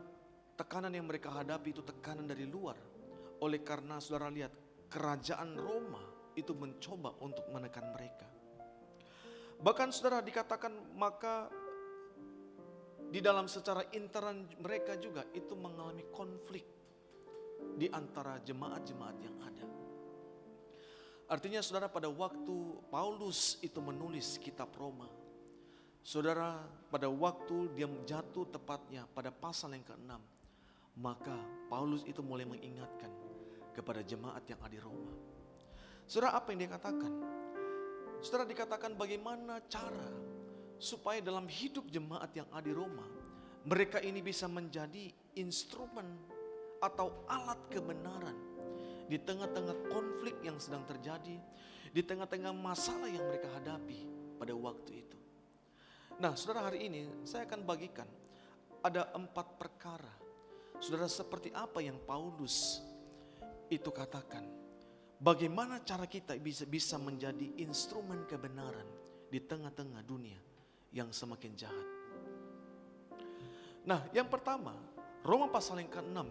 tekanan yang mereka hadapi itu tekanan dari luar. Oleh karena saudara lihat, kerajaan Roma itu mencoba untuk menekan mereka. Bahkan saudara dikatakan maka di dalam secara intern mereka juga itu mengalami konflik di antara jemaat-jemaat yang ada. Artinya saudara, pada waktu Paulus itu menulis kitab Roma, saudara, pada waktu dia jatuh tepatnya pada pasal yang ke-6, maka Paulus itu mulai mengingatkan kepada jemaat yang ada di Roma. Saudara, apa yang dia katakan? Saudara, dikatakan bagaimana cara supaya dalam hidup jemaat yang ada di Roma, mereka ini bisa menjadi instrumen atau alat kebenaran di tengah-tengah konflik yang sedang terjadi, di tengah-tengah masalah yang mereka hadapi pada waktu itu. Nah saudara, hari ini saya akan bagikan ada 4 perkara, saudara, seperti apa yang Paulus itu katakan. Bagaimana cara kita bisa menjadi instrumen kebenaran di tengah-tengah dunia yang semakin jahat. Nah yang pertama, Roma pasal yang ke-6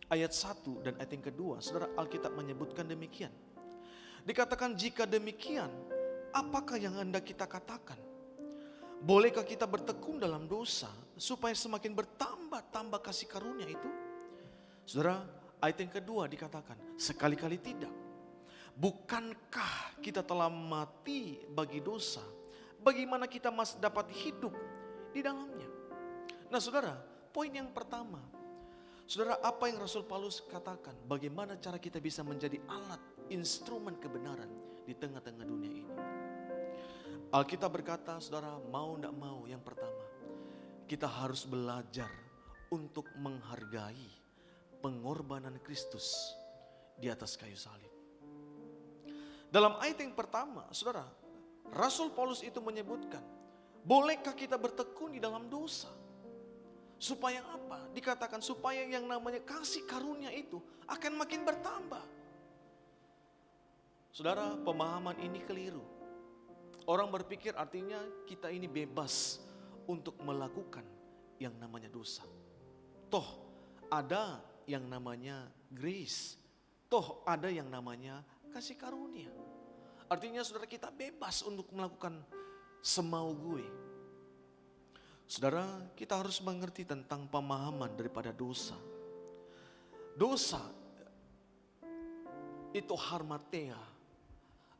ayat 1 dan ayat yang kedua, saudara, Alkitab menyebutkan demikian. Dikatakan, jika demikian, apakah yang hendak kita katakan? Bolehkah kita bertekun dalam dosa supaya semakin bertambah kasih karunia itu? Saudara, ayat yang kedua dikatakan, sekali-kali tidak. Bukankah kita telah mati bagi dosa? Bagaimana kita masih dapat hidup di dalamnya? Nah saudara, poin yang pertama, saudara, apa yang Rasul Paulus katakan? Bagaimana cara kita bisa menjadi alat, instrumen kebenaran di tengah-tengah dunia ini? Alkitab berkata, saudara, mau tidak mau, yang pertama, kita harus belajar untuk menghargai pengorbanan Kristus di atas kayu salib. Dalam ayat yang pertama, saudara, Rasul Paulus itu menyebutkan, bolehkah kita bertekun di dalam dosa? Supaya apa? Dikatakan supaya yang namanya kasih karunia itu akan makin bertambah. Saudara, pemahaman ini keliru. Orang berpikir artinya kita ini bebas untuk melakukan yang namanya dosa. Toh ada yang namanya grace. Toh ada yang namanya kasih karunia. Artinya saudara, kita bebas untuk melakukan semau gue. Saudara, kita harus mengerti tentang pemahaman daripada dosa. Dosa itu harmatea.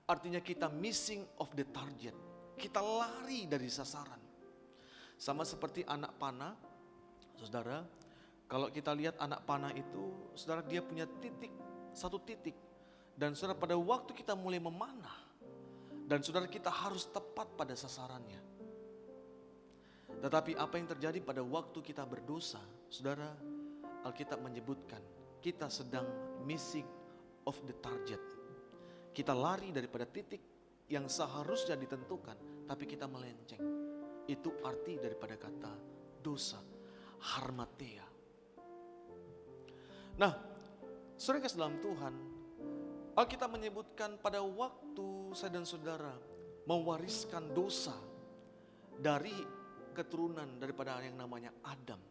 Artinya kita missing of the target. Kita lari dari sasaran. Sama seperti anak panah. Saudara, kalau kita lihat anak panah itu, saudara, dia punya titik, satu titik. Dan saudara, pada waktu kita mulai memanah, dan saudara, kita harus tepat pada sasarannya. Tetapi apa yang terjadi pada waktu kita berdosa, saudara, Alkitab menyebutkan kita sedang missing of the target. Kita lari daripada titik yang seharusnya ditentukan, tapi kita melenceng. Itu arti daripada kata dosa, harmatea. Nah, saudara kasih dalam Tuhan, Alkitab menyebutkan pada waktu saya dan saudara mewariskan dosa dari keturunan daripada yang namanya Adam.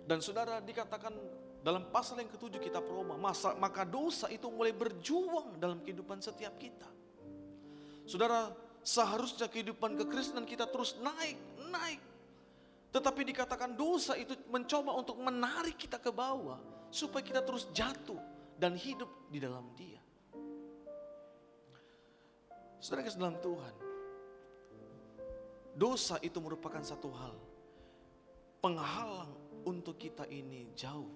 Dan saudara, dikatakan dalam pasal yang ke-7 kitab Roma, maka dosa itu mulai berjuang dalam kehidupan setiap kita. Saudara, seharusnya kehidupan kekristenan kita terus naik. Tetapi dikatakan dosa itu mencoba untuk menarik kita ke bawah, supaya kita terus jatuh dan hidup di dalam Dia. Saudara kasih dalam Tuhan, dosa itu merupakan satu hal penghalang untuk kita ini jauh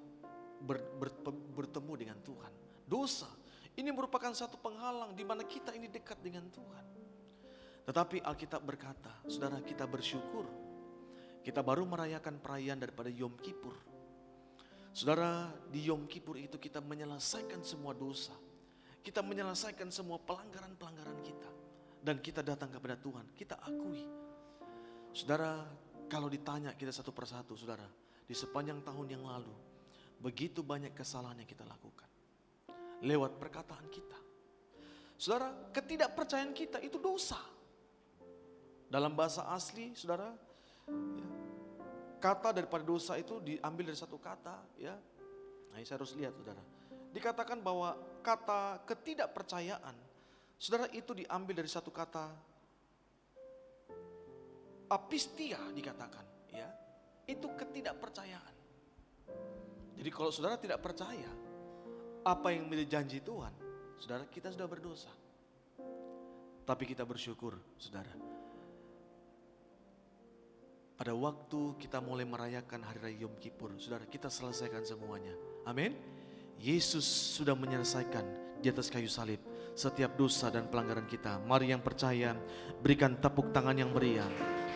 bertemu dengan Tuhan. Dosa ini merupakan satu penghalang di mana kita ini dekat dengan Tuhan. Tetapi Alkitab berkata, saudara, kita bersyukur. Kita baru merayakan perayaan daripada Yom Kippur. Saudara, di Yom Kippur itu kita menyelesaikan semua dosa. Kita menyelesaikan semua pelanggaran-pelanggaran kita. Dan kita datang kepada Tuhan, kita akui. Saudara, kalau ditanya kita satu persatu, saudara, di sepanjang tahun yang lalu, begitu banyak kesalahan yang kita lakukan. Lewat perkataan kita. Saudara, ketidakpercayaan kita itu dosa. Dalam bahasa asli, saudara, ya, kata daripada dosa itu diambil dari satu kata, ya. Nah, saya harus lihat, saudara. Dikatakan bahwa kata ketidakpercayaan, saudara, itu diambil dari satu kata apistia, dikatakan, ya. Itu ketidakpercayaan. Jadi kalau saudara tidak percaya apa yang menjadi janji Tuhan, saudara, kita sudah berdosa. Tapi kita bersyukur, saudara. Pada waktu kita mulai merayakan hari raya Yom Kippur, saudara, kita selesaikan semuanya. Amin. Yesus sudah menyelesaikan di atas kayu salib setiap dosa dan pelanggaran kita. Mari yang percaya, berikan tepuk tangan yang meriah.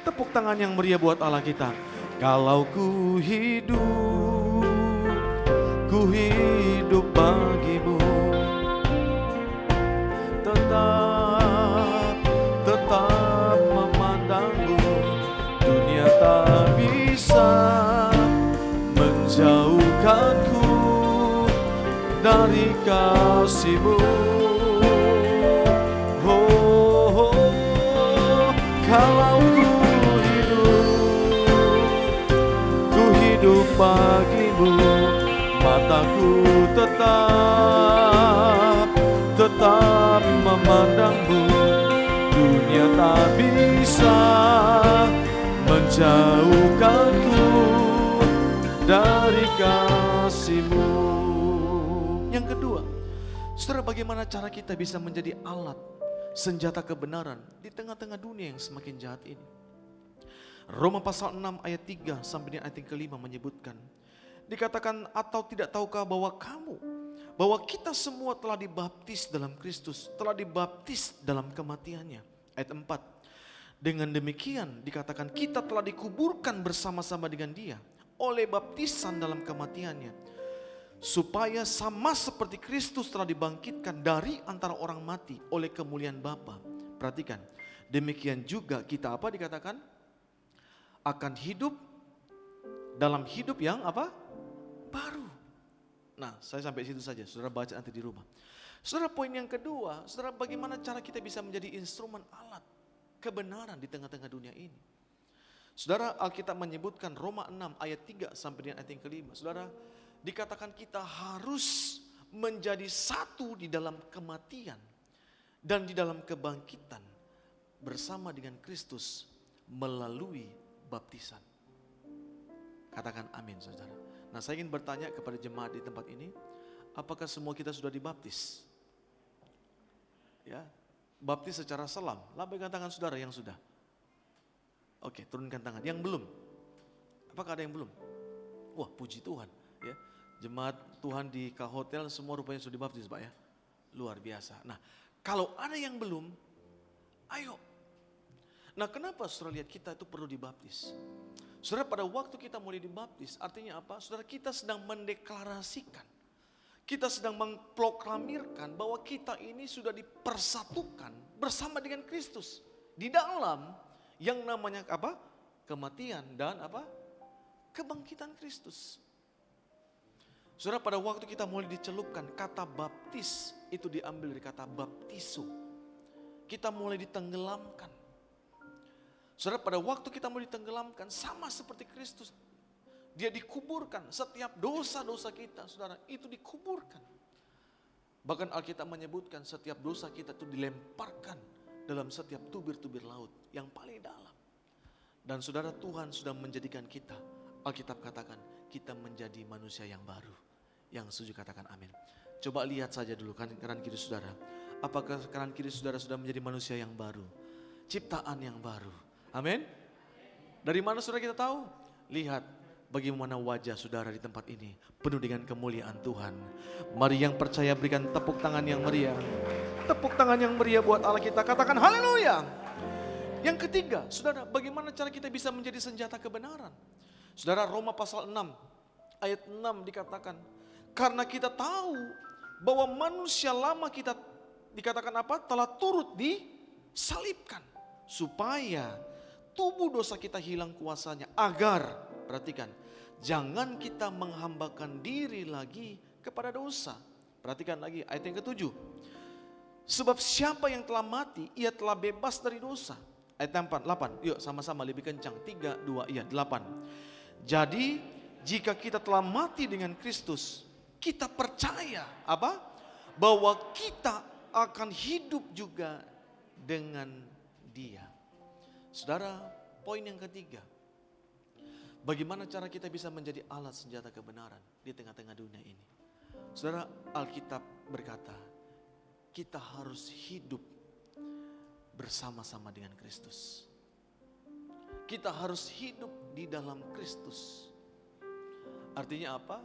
Tepuk tangan yang meriah buat Allah kita. Kalau ku hidup bagimu, tetap memandangmu. Dunia tak bisa menjauhkanku dari kasih-Mu. Kalau ku hidup bagimu, mataku tetap memandangmu. Dunia tak bisa menjauhkanku dari kasih-Mu. Yang kedua, saudara, bagaimana cara kita bisa menjadi alat senjata kebenaran di tengah-tengah dunia yang semakin jahat ini? Roma pasal 6 ayat 3 sampai ayat yang ke-5 menyebutkan, dikatakan, atau tidak tahukah bahwa kita semua telah dibaptis dalam Kristus, telah dibaptis dalam kematiannya. Ayat 4, dengan demikian dikatakan kita telah dikuburkan bersama-sama dengan Dia oleh baptisan dalam kematiannya, supaya sama seperti Kristus telah dibangkitkan dari antara orang mati oleh kemuliaan Bapa. Perhatikan, demikian juga kita apa dikatakan? Akan hidup dalam hidup yang apa? Baru. Nah, saya sampai situ saja, saudara baca nanti di rumah. Saudara, poin yang kedua, saudara, bagaimana cara kita bisa menjadi instrumen alat kebenaran di tengah-tengah dunia ini. Saudara, Alkitab menyebutkan Roma 6 ayat 3 sampai dengan ayat yang kelima. Saudara, dikatakan kita harus menjadi satu di dalam kematian dan di dalam kebangkitan bersama dengan Kristus melalui baptisan. Katakan amin, saudara. Nah, saya ingin bertanya kepada jemaat di tempat ini, apakah semua kita sudah dibaptis? Ya, baptis secara selam. Lambaikan tangan saudara yang sudah. Oke, turunkan tangan. Yang belum? Apakah ada yang belum? Wah, puji Tuhan. Ya, jemaat Tuhan di K-Hotel semua rupanya sudah dibaptis, Pak ya. Luar biasa. Nah, kalau ada yang belum, ayo. Nah, kenapa saudara lihat kita itu perlu dibaptis? Saudara, pada waktu kita mulai dibaptis, artinya apa? Saudara, kita sedang mendeklarasikan, kita sedang memproklamirkan bahwa kita ini sudah dipersatukan bersama dengan Kristus di dalam yang namanya apa? Kematian dan apa? Kebangkitan Kristus. Saudara, pada waktu kita mulai dicelupkan, kata baptis itu diambil dari kata baptiso. Kita mulai ditenggelamkan. Saudara, pada waktu kita mulai ditenggelamkan, sama seperti Kristus, Dia dikuburkan. Setiap dosa-dosa kita, saudara, itu dikuburkan. Bahkan Alkitab menyebutkan setiap dosa kita itu dilemparkan dalam setiap tubir-tubir laut yang paling dalam. Dan saudara, Tuhan sudah menjadikan kita, Alkitab katakan, kita menjadi manusia yang baru. Yang setuju katakan amin. Coba lihat saja dulu kanan kiri saudara. Apakah kanan kiri saudara sudah menjadi manusia yang baru? Ciptaan yang baru. Amin. Dari mana saudara kita tahu? Lihat bagaimana wajah saudara di tempat ini penuh dengan kemuliaan Tuhan. Mari yang percaya berikan tepuk tangan yang meriah. Tepuk tangan yang meriah buat Allah kita. Katakan haleluya. Yang ketiga, saudara, bagaimana cara kita bisa menjadi senjata kebenaran? Saudara, Roma pasal 6 ayat 6 dikatakan, karena kita tahu bahwa manusia lama kita dikatakan apa? Telah turut disalibkan supaya tubuh dosa kita hilang kuasanya, agar, perhatikan, jangan kita menghambakan diri lagi kepada dosa. Perhatikan lagi ayat yang ke-7. Sebab siapa yang telah mati, ia telah bebas dari dosa. Ayat 8, yuk sama-sama lebih kencang. 3, 2, 8. Jadi jika kita telah mati dengan Kristus, kita percaya apa? Bahwa kita akan hidup juga dengan Dia. Saudara, poin yang ketiga, bagaimana cara kita bisa menjadi alat senjata kebenaran di tengah-tengah dunia ini? Saudara, Alkitab berkata, kita harus hidup bersama-sama dengan Kristus. Kita harus hidup di dalam Kristus. Artinya apa?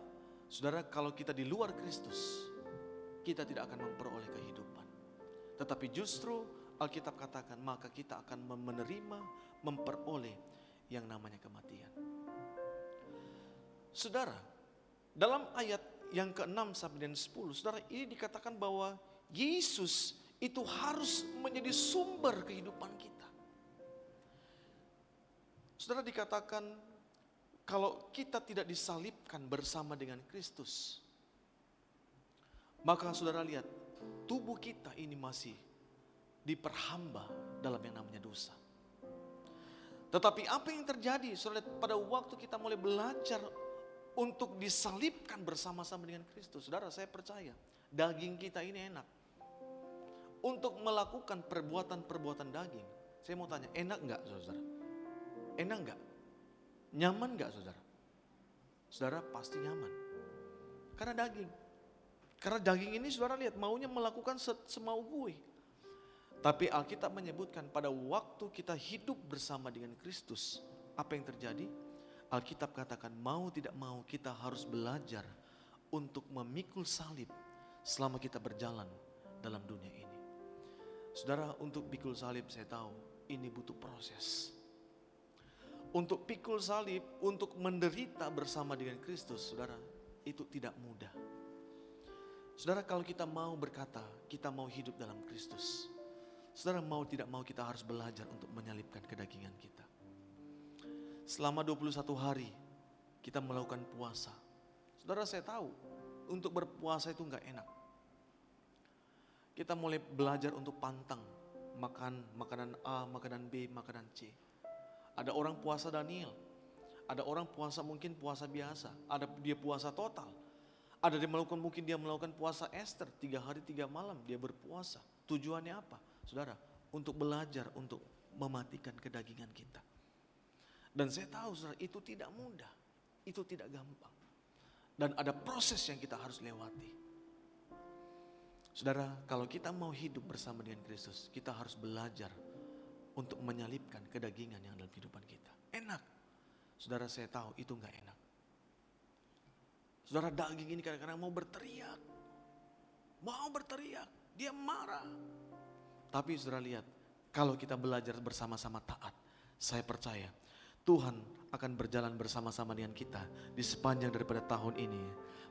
Saudara, kalau kita di luar Kristus, kita tidak akan memperoleh kehidupan. Tetapi justru Alkitab katakan, maka kita akan menerima, memperoleh yang namanya kematian. Saudara, dalam ayat yang ke-6 sampai dengan 10, saudara, ini dikatakan bahwa Yesus itu harus menjadi sumber kehidupan kita. Saudara, dikatakan kalau kita tidak disalibkan bersama dengan Kristus, maka saudara lihat, tubuh kita ini masih diperhamba dalam yang namanya dosa. Tetapi apa yang terjadi? Saudara, pada waktu kita mulai belajar untuk disalibkan bersama-sama dengan Kristus, saudara, saya percaya daging kita ini enak untuk melakukan perbuatan-perbuatan daging. Saya mau tanya, enak enggak saudara? Enak enggak? Nyaman enggak saudara? Saudara pasti nyaman. Karena daging. Karena daging ini saudara lihat maunya melakukan semau gue. Tapi Alkitab menyebutkan pada waktu kita hidup bersama dengan Kristus, apa yang terjadi? Alkitab katakan mau tidak mau kita harus belajar untuk memikul salib selama kita berjalan dalam dunia ini. Saudara, untuk pikul salib saya tahu ini butuh proses. Untuk pikul salib, untuk menderita bersama dengan Kristus, saudara, itu tidak mudah. Saudara, kalau kita mau berkata, kita mau hidup dalam Kristus. Saudara, mau tidak mau kita harus belajar untuk menyalibkan kedagingan kita. Selama 21 hari kita melakukan puasa. Saudara, saya tahu untuk berpuasa itu enggak enak. Kita mulai belajar untuk pantang, makan makanan A, makanan B, makanan C. Ada orang puasa Daniel, ada orang puasa mungkin puasa biasa, ada dia puasa total. Ada dia mungkin dia melakukan puasa Esther, 3 hari 3 malam dia berpuasa. Tujuannya apa? Saudara, untuk belajar untuk mematikan kedagingan kita. Dan saya tahu saudara, itu tidak mudah, itu tidak gampang. Dan ada proses yang kita harus lewati. Saudara, kalau kita mau hidup bersama dengan Kristus, kita harus belajar untuk menyalibkan kedagingan yang dalam kehidupan kita. Enak. Saudara, saya tahu itu enggak enak. Saudara, daging ini kadang-kadang mau berteriak. Dia marah. Tapi saudara lihat, kalau kita belajar bersama-sama taat, saya percaya Tuhan akan berjalan bersama-sama dengan kita di sepanjang daripada tahun ini.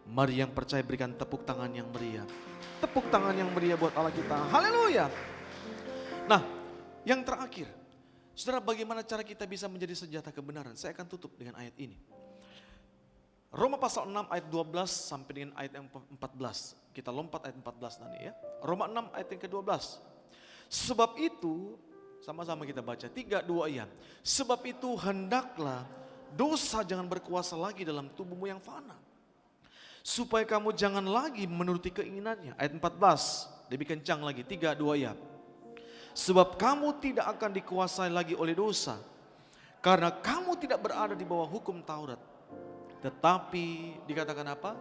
Mari yang percaya berikan tepuk tangan yang meriah. Tepuk tangan yang meriah buat Allah kita. Haleluya. Nah, yang terakhir, saudara, bagaimana cara kita bisa menjadi senjata kebenaran? Saya akan tutup dengan ayat ini. Roma pasal 6 ayat 12 sampai dengan ayat yang 14. Kita lompat ayat 14 nanti ya. Roma 6 ayat yang ke-12. Sebab itu, sama-sama kita baca 3, 2 ya. Sebab itu hendaklah dosa jangan berkuasa lagi dalam tubuhmu yang fana, supaya kamu jangan lagi menuruti keinginannya. Ayat 14, lebih kencang lagi, 3, 2 ya. Sebab kamu tidak akan dikuasai lagi oleh dosa, karena kamu tidak berada di bawah hukum Taurat, tetapi dikatakan apa?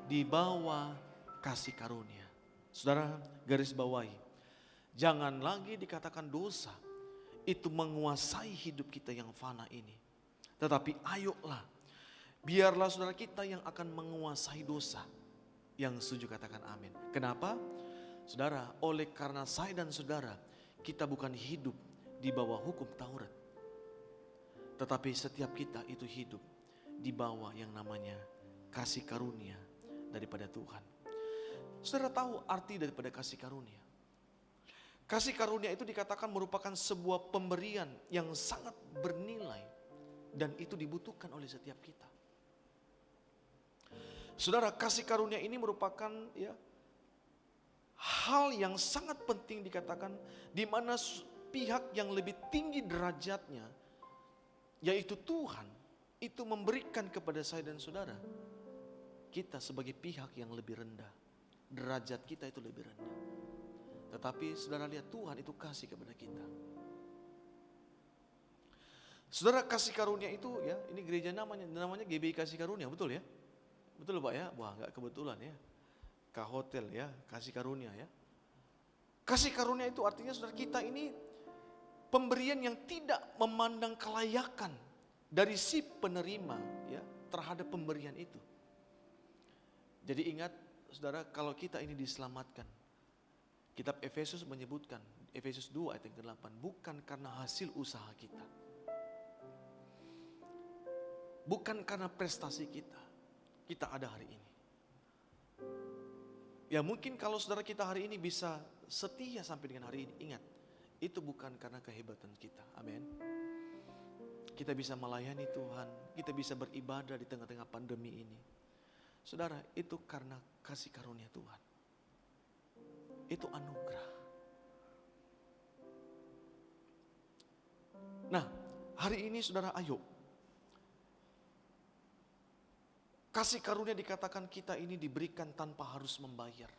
Di bawah kasih karunia. Saudara, garis bawahi, jangan lagi dikatakan dosa itu menguasai hidup kita yang fana ini. Tetapi ayolah, biarlah saudara kita yang akan menguasai dosa. Yang setuju katakan amin. Kenapa? Saudara, oleh karena saya dan saudara, kita bukan hidup di bawah hukum Taurat. Tetapi setiap kita itu hidup di bawah yang namanya kasih karunia daripada Tuhan. Saudara tahu arti daripada kasih karunia? Kasih karunia itu dikatakan merupakan sebuah pemberian yang sangat bernilai dan itu dibutuhkan oleh setiap kita. Saudara, kasih karunia ini merupakan ya hal yang sangat penting dikatakan, di mana pihak yang lebih tinggi derajatnya, yaitu Tuhan, itu memberikan kepada saya dan saudara. Kita sebagai pihak yang lebih rendah, derajat kita itu lebih rendah. Tetapi saudara lihat, Tuhan itu kasih kepada kita. Saudara, kasih karunia itu ya, ini gereja namanya GBI Kasih Karunia, betul ya? Betul Pak ya? Wah, enggak kebetulan ya. Ke hotel ya, kasih karunia ya. Kasih karunia itu artinya saudara, kita ini pemberian yang tidak memandang kelayakan dari si penerima ya terhadap pemberian itu. Jadi ingat saudara, kalau kita ini diselamatkan, kitab Efesus menyebutkan, Efesus 2 ayat yang ke-8, bukan karena hasil usaha kita, bukan karena prestasi kita, kita ada hari ini. Ya mungkin kalau saudara kita hari ini bisa setia sampai dengan hari ini, ingat, itu bukan karena kehebatan kita, amin. Kita bisa melayani Tuhan, kita bisa beribadah di tengah-tengah pandemi ini. Saudara, itu karena kasih karunia Tuhan. Itu anugerah. Nah, hari ini saudara, ayo. Kasih karunia dikatakan kita ini diberikan tanpa harus membayar.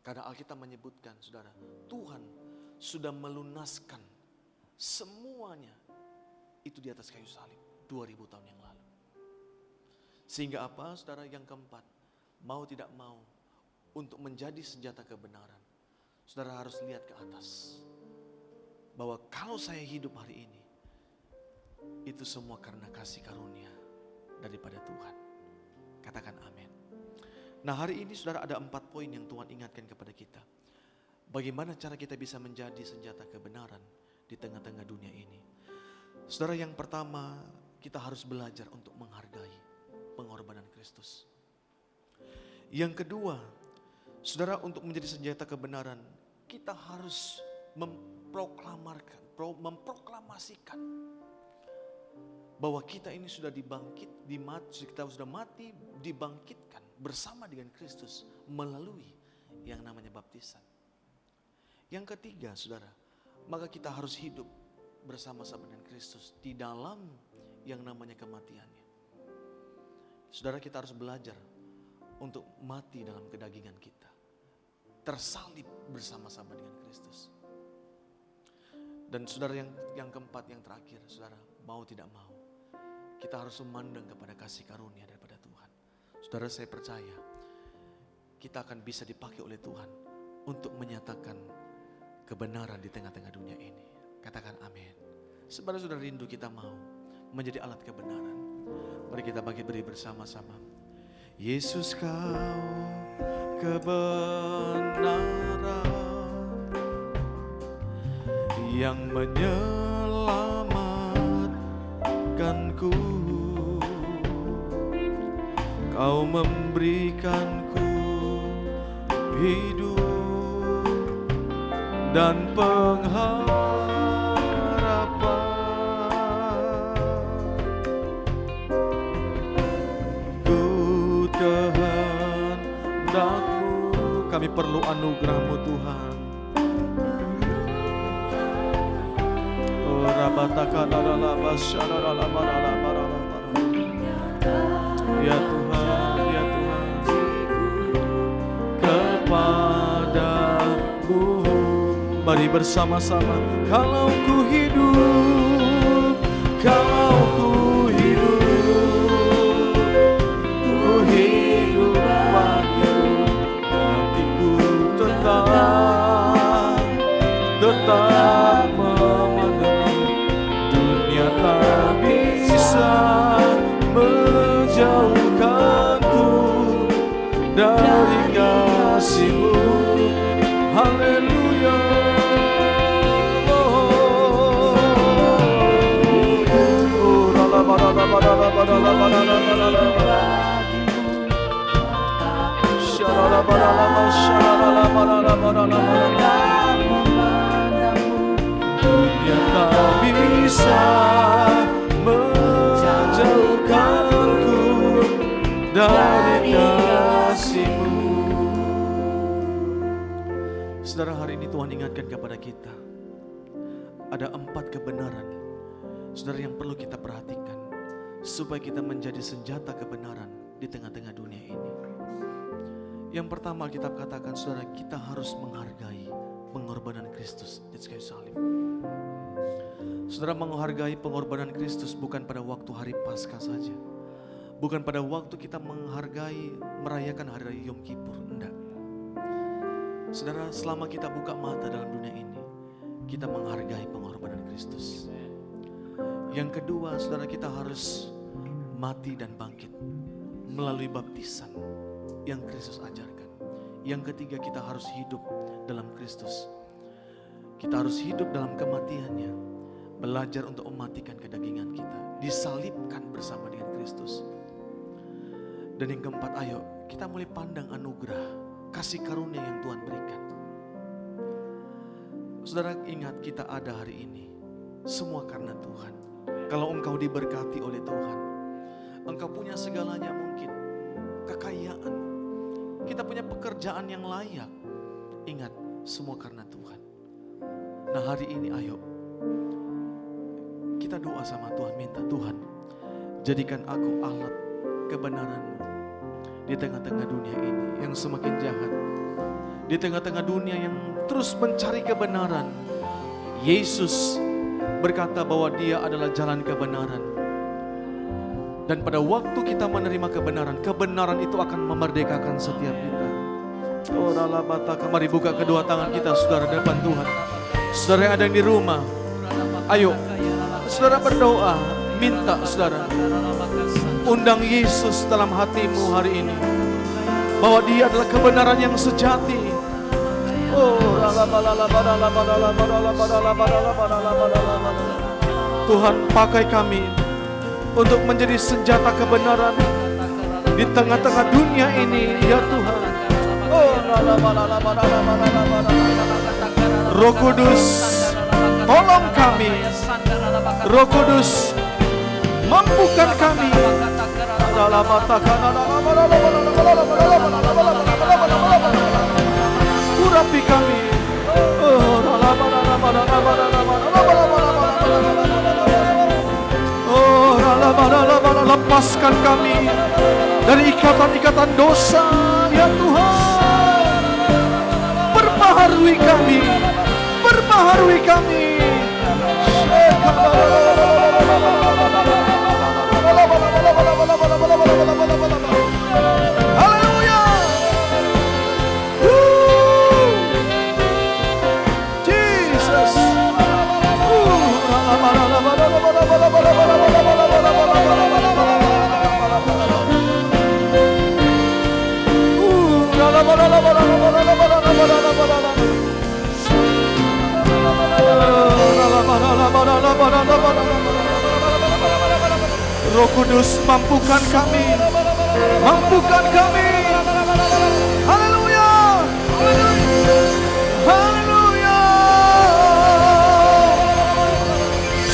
Karena Alkitab menyebutkan, saudara, Tuhan sudah melunaskan semuanya itu di atas kayu salib 2000 tahun yang lalu. Sehingga apa, saudara, yang keempat, mau tidak mau, untuk menjadi senjata kebenaran, saudara harus lihat ke atas. Bahwa kalau saya hidup hari ini, itu semua karena kasih karunia daripada Tuhan. Katakan amin. Nah, hari ini saudara, ada 4 poin yang Tuhan ingatkan kepada kita. Bagaimana cara kita bisa menjadi senjata kebenaran di tengah-tengah dunia ini. Saudara, yang pertama, kita harus belajar untuk menghargai pengorbanan Kristus. Yang kedua, saudara, untuk menjadi senjata kebenaran, kita harus memproklamasikan bahwa kita ini sudah kita sudah mati, dibangkitkan bersama dengan Kristus melalui yang namanya baptisan. Yang ketiga, saudara, maka kita harus hidup bersama-sama dengan Kristus di dalam yang namanya kematiannya. Saudara, kita harus belajar untuk mati dalam kedagingan kita, tersalib bersama-sama dengan Kristus. Dan saudara, yang keempat, yang terakhir, saudara, mau tidak mau, kita harus memandang kepada kasih karunia daripada Tuhan. Saudara, saya percaya kita akan bisa dipakai oleh Tuhan untuk menyatakan kebenaran di tengah-tengah dunia ini. Katakan amin. Saudara rindu kita mau menjadi alat kebenaran. Mari kita beri bersama-sama. Yesus, Kau kebenaran yang menyelamatkanku. Kau memberikanku hidup dan pengharapan. Ku kehendak-Mu, kami perlu anugerah-Mu Tuhan. Ya Tuhan, ya Tuhan, kepadamu mari bersama-sama. Kalau ku hidup, kalau ku hidup bagimu, hatiku tetap memandang. Dunia tak bisa menjauhkanku dari kasih-Mu. Haleluya. Dunia tak bisa menjauhkanku dari kasih-Mu. Saudara, hari ini Tuhan ingatkan kepada kita, ada 4 kebenaran, saudara, yang perlu kita perhatikan supaya kita menjadi senjata kebenaran di tengah-tengah dunia ini. Yang pertama, kita katakan, saudara, kita harus menghargai pengorbanan Kristus di kayu salib. Saudara, menghargai pengorbanan Kristus bukan pada waktu hari Paskah saja, bukan pada waktu kita merayakan hari raya Yom Kippur, enggak. Saudara, selama kita buka mata dalam dunia ini, kita menghargai pengorbanan Kristus. Yang kedua, saudara, kita harus mati dan bangkit melalui baptisan yang Kristus ajarkan. Yang ketiga, kita harus hidup dalam Kristus. Kita harus hidup dalam kematiannya, belajar untuk mematikan kedagingan kita, disalibkan bersama dengan Kristus. Dan yang keempat, ayo kita mulai pandang anugerah, kasih karunia yang Tuhan berikan. Saudara, ingat, kita ada hari ini semua karena Tuhan. Kalau engkau diberkati oleh Tuhan, engkau punya segalanya, mungkin kekayaan, kita punya pekerjaan yang layak, ingat, semua karena Tuhan. Nah, hari ini ayo kita doa sama Tuhan, minta, Tuhan, jadikan aku alat kebenaran-Mu di tengah-tengah dunia ini yang semakin jahat, di tengah-tengah dunia yang terus mencari kebenaran. Yesus berkata bahwa Dia adalah jalan kebenaran. Dan pada waktu kita menerima kebenaran, kebenaran itu akan memerdekakan setiap kita. Oh, mari buka kedua tangan kita, saudara, di depan Tuhan. Saudara yang ada di rumah, ayo saudara berdoa, minta, saudara, undang Yesus dalam hatimu hari ini, bahwa Dia adalah kebenaran yang sejati. Oh, Tuhan, pakai kami untuk menjadi senjata kebenaran di di tengah-tengah dunia ini ya Tuhan. Oh, Roh Kudus, tolong kami. Roh Kudus, mampukan kami. Urapi kami. Lepaskan kami dari ikatan-ikatan dosa ya Tuhan. Perbaharui kami, perbaharui kami. Haleluya. Jesus. Roh Kudus, mampukan kami, mampukan kami. Haleluya, haleluya.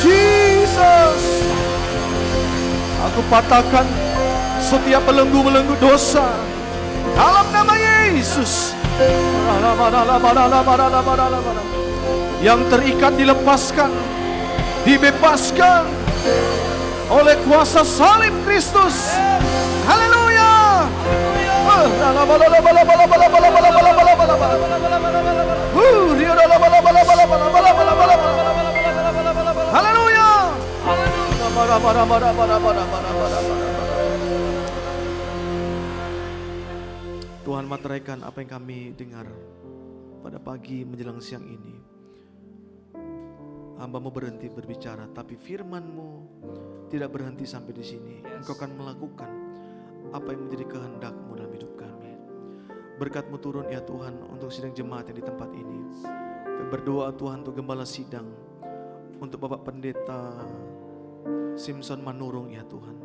Jesus, aku patahkan setiap belenggu-belenggu dosa dalam nama Yesus. Yang terikat dilepaskan, dibebaskan oleh kuasa salib Kristus. Haleluya. Haleluya. Tuhan, materaikan apa yang kami dengar pada pagi menjelang siang ini. Hamba-Mu berhenti berbicara, tapi firman-Mu tidak berhenti sampai di sini. Engkau akan melakukan apa yang menjadi kehendak-Mu dalam hidup kami. Berkat-Mu turun ya Tuhan untuk sidang jemaat yang di tempat ini. Kami berdoa Tuhan untuk gembala sidang, untuk Bapak Pendeta Simpson Manurung ya Tuhan.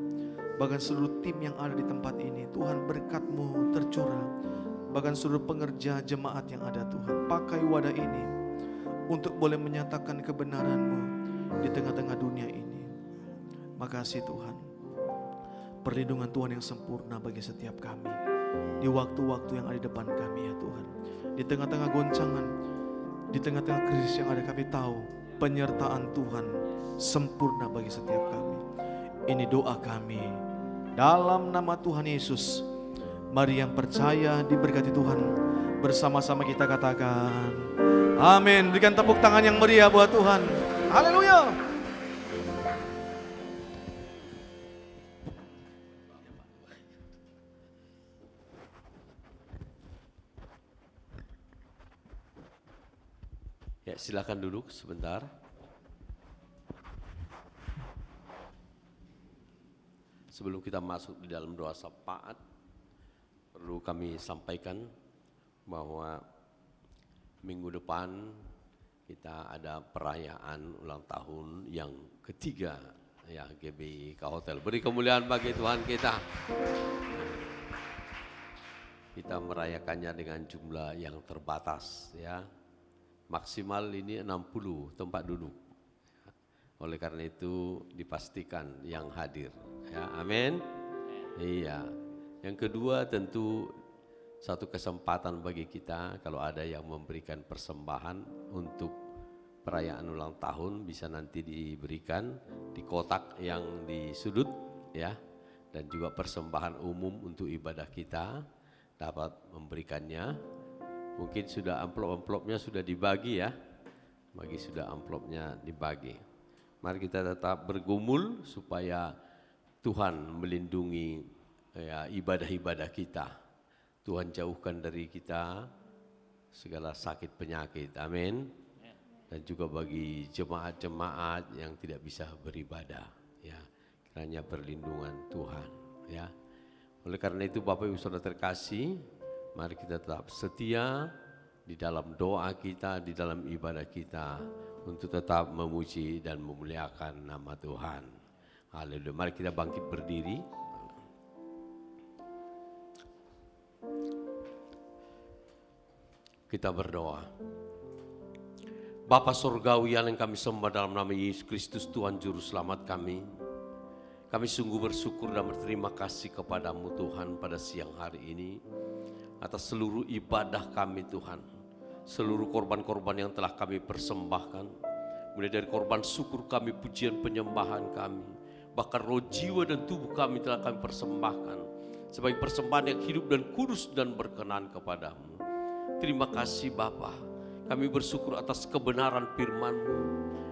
Bahkan seluruh tim yang ada di tempat ini, Tuhan berkat-Mu tercurah. Bahkan seluruh pengerja jemaat yang ada Tuhan, pakai wadah ini untuk boleh menyatakan kebenaran-Mu di tengah-tengah dunia ini. Makasih Tuhan, perlindungan Tuhan yang sempurna bagi setiap kami di waktu-waktu yang ada di depan kami ya Tuhan. Di tengah-tengah goncangan, di tengah-tengah krisis yang ada, kami tahu penyertaan Tuhan sempurna bagi setiap kami. Ini doa kami dalam nama Tuhan Yesus. Mari yang percaya diberkati Tuhan, bersama-sama kita katakan amin. Berikan tepuk tangan yang meriah buat Tuhan. Haleluya. Ya, silakan duduk sebentar. Sebelum kita masuk di dalam doa syafaat, perlu kami sampaikan bahwa minggu depan kita ada perayaan ulang tahun yang ketiga ya GBI Hotel. Beri kemuliaan bagi Tuhan kita. Kita merayakannya dengan jumlah yang terbatas ya. Maksimal ini 60 tempat duduk. Oleh karena itu dipastikan yang hadir ya. Amin. Iya. Yang kedua tentu satu kesempatan bagi kita kalau ada yang memberikan persembahan untuk perayaan ulang tahun bisa nanti diberikan di kotak yang di sudut ya, dan juga persembahan umum untuk ibadah kita dapat memberikannya. Mungkin sudah amplop-amplopnya sudah dibagi ya, bagi sudah amplopnya dibagi. Mari kita tetap bergumul supaya Tuhan melindungi ya, ibadah-ibadah kita. Tuhan jauhkan dari kita segala sakit penyakit, amin. Dan juga bagi jemaat-jemaat yang tidak bisa beribadah, ya, kiranya perlindungan Tuhan, ya. Oleh karena itu Bapak Ibu Saudara terkasih, mari kita tetap setia di dalam doa kita, di dalam ibadah kita untuk tetap memuji dan memuliakan nama Tuhan. Haleluya. Mari kita bangkit berdiri. Kita berdoa. Bapa Surgawi yang kami sembah dalam nama Yesus Kristus Tuhan Juru Selamat kami. Kami sungguh bersyukur dan berterima kasih kepadamu Tuhan pada siang hari ini. Atas seluruh ibadah kami Tuhan. Seluruh korban-korban yang telah kami persembahkan. Mulai dari korban syukur kami, pujian penyembahan kami. Bahkan roh, jiwa dan tubuh kami telah kami persembahkan. Sebagai persembahan yang hidup dan kudus dan berkenan kepadamu. Terima kasih Bapa. Kami bersyukur atas kebenaran firman-Mu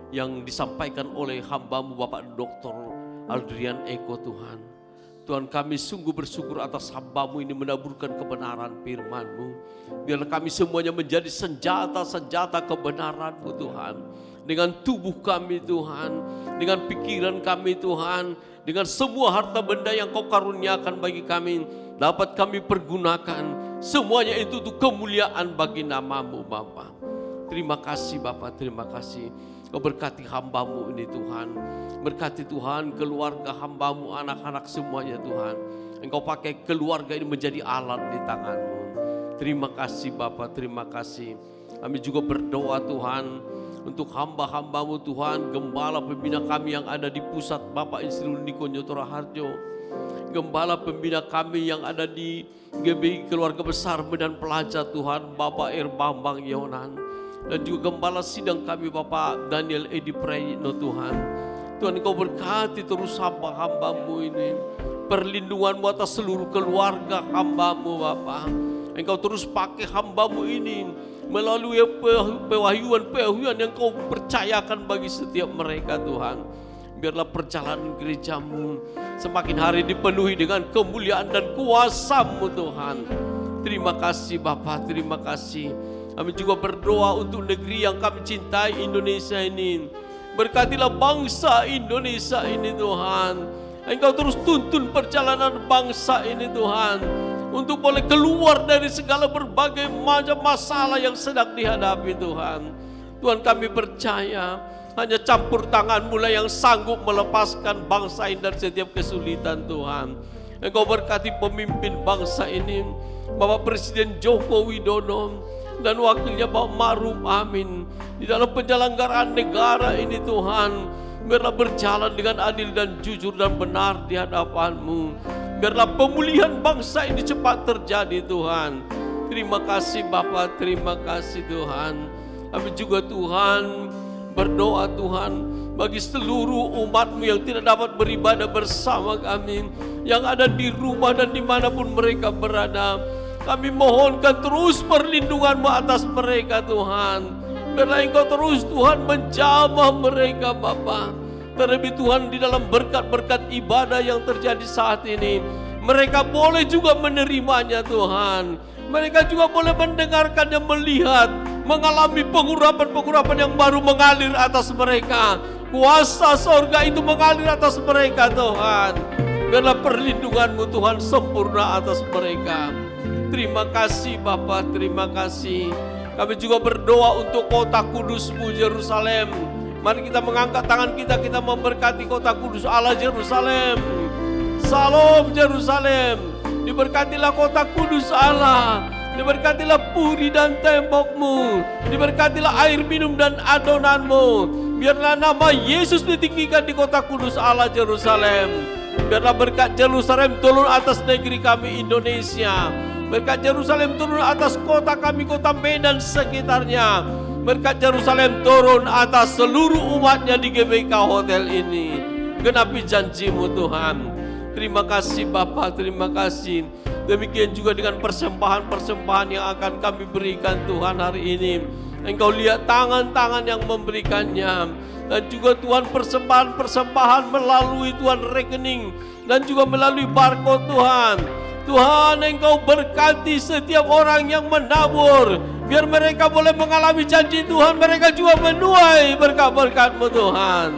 yang disampaikan oleh hamba-Mu Bapak Dr. Aldrian Eko Tuhan. Tuhan kami sungguh bersyukur atas hamba-Mu ini menaburkan kebenaran firman-Mu. Biarlah kami semuanya menjadi senjata-senjata kebenaran-Mu Tuhan. Dengan tubuh kami Tuhan, dengan pikiran kami Tuhan, dengan semua harta benda yang Kau karuniakan bagi kami, dapat kami pergunakan. Semuanya itu untuk kemuliaan bagi nama-Mu Bapa. Terima kasih Bapak, terima kasih. Kau berkati hamba-Mu ini Tuhan. Berkati Tuhan keluarga hamba-Mu, anak-anak semuanya Tuhan. Engkau pakai keluarga ini menjadi alat di tangan-Mu. Terima kasih Bapak, terima kasih. Kami juga berdoa Tuhan untuk hamba-hamba-Mu Tuhan. Gembala pembina kami yang ada di pusat Bapak Insinyur Niko Nyotora Harjo. Gembala pembina kami yang ada di GBI Keluarga Besar Medan Pelajar Tuhan, Bapak Bambang Yonan. Dan juga gembala sidang kami Bapak Daniel Edi Prayitno Tuhan. Tuhan Engkau berkati terus hamba-hamba-Mu ini. Perlindungan-Mu atas seluruh keluarga hamba-Mu Bapak. Engkau terus pakai hamba-Mu ini melalui pewahyuan yang Kau percayakan bagi setiap mereka Tuhan. Biarlah perjalanan gereja-Mu semakin hari dipenuhi dengan kemuliaan dan kuasa-Mu Tuhan. Terima kasih Bapak, terima kasih. Kami juga berdoa untuk negeri yang kami cintai, Indonesia ini. Berkatilah bangsa Indonesia ini Tuhan. Engkau terus tuntun perjalanan bangsa ini Tuhan. Untuk boleh keluar dari segala berbagai macam masalah yang sedang dihadapi Tuhan. Tuhan kami percaya hanya campur tangan-Mu lah yang sanggup melepaskan bangsa ini dari setiap kesulitan Tuhan. Engkau berkati pemimpin bangsa ini, Bapak Presiden Joko Widodo dan wakilnya Bapak Ma'ruf Amin. Di dalam penyelenggaraan negara ini Tuhan, biarlah berjalan dengan adil dan jujur dan benar di hadapan-Mu. Biarlah pemulihan bangsa ini cepat terjadi Tuhan. Terima kasih Bapak, terima kasih Tuhan. Kami juga Tuhan berdoa Tuhan bagi seluruh umat-Mu yang tidak dapat beribadah bersama kami, yang ada di rumah dan dimanapun mereka berada. Kami mohonkan terus perlindungan-Mu atas mereka Tuhan. Biarlah Engkau terus Tuhan menjamah mereka Bapa. Terlebih Tuhan di dalam berkat-berkat ibadah yang terjadi saat ini, mereka boleh juga menerimanya Tuhan. Mereka juga boleh mendengarkannya, melihat, mengalami pengurapan-pengurapan yang baru mengalir atas mereka. Kuasa sorga itu mengalir atas mereka Tuhan. Biarlah perlindungan-Mu Tuhan sempurna atas mereka. Terima kasih Bapa, terima kasih. Kami juga berdoa untuk kota kudus-Mu Yerusalem. Mari kita mengangkat tangan kita, kita memberkati kota kudus Allah Yerusalem. Salam Yerusalem. Diberkatilah kota kudus Allah. Diberkatilah puri dan tembok-Mu. Diberkatilah air minum dan adonan-Mu. Biarlah nama Yesus ditinggikan di kota kudus Allah Yerusalem. Biarlah berkat Yerusalem turun atas negeri kami Indonesia. Berkat Yerusalem turun atas kota kami, kota Medan sekitarnya. Berkat Yerusalem turun atas seluruh umatnya di GBK Hotel ini. Genapi janji-Mu Tuhan. Terima kasih Bapa, terima kasih. Demikian juga dengan persembahan-persembahan yang akan kami berikan Tuhan hari ini. Engkau lihat tangan-tangan yang memberikannya. Dan juga Tuhan persembahan-persembahan melalui Tuhan rekening. Dan juga melalui barcode Tuhan. Tuhan Engkau berkati setiap orang yang menabur. Biar mereka boleh mengalami janji Tuhan. Mereka juga menuai berkat-berkat-Mu Tuhan.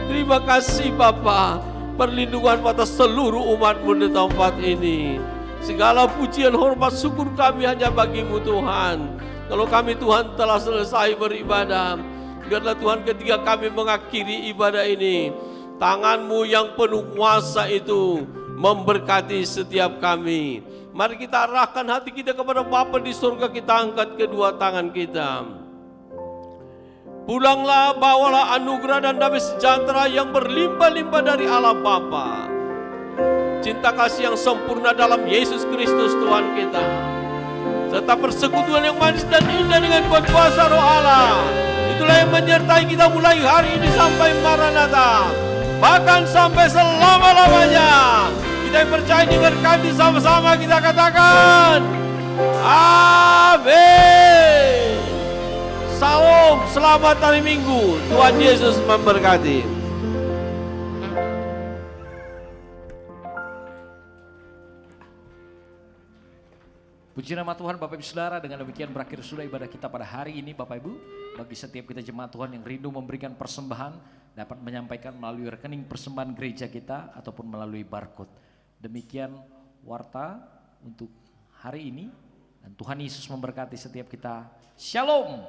Terima kasih Bapa. Perlindungan atas seluruh umat-Mu di tempat ini. Segala pujian, hormat, syukur kami hanya bagi-Mu Tuhan. Kalau kami Tuhan telah selesai beribadah, biarlah Tuhan ketika kami mengakhiri ibadah ini, tangan-Mu yang penuh kuasa itu memberkati setiap kami. Mari kita arahkan hati kita kepada Bapa di surga, kita angkat kedua tangan kita. Pulanglah, bawalah anugerah dan damai sejahtera yang berlimpah-limpah dari Allah Bapa. Cinta kasih yang sempurna dalam Yesus Kristus Tuhan kita, serta persekutuan yang manis dan indah dengan kuasa Roh Allah, itulah yang menyertai kita mulai hari ini sampai Maranatha, bahkan sampai selama-lamanya. Kita yang percaya diberkati sama-sama kita katakan amin. Salam, selamat hari Minggu. Tuhan Yesus memberkati. Puji nama Tuhan Bapak Ibu Saudara, dengan demikian berakhir sudah ibadah kita pada hari ini Bapak Ibu. Bagi setiap kita jemaat Tuhan yang rindu memberikan persembahan, dapat menyampaikan melalui rekening persembahan gereja kita ataupun melalui barcode. Demikian warta untuk hari ini, dan Tuhan Yesus memberkati setiap kita. Shalom.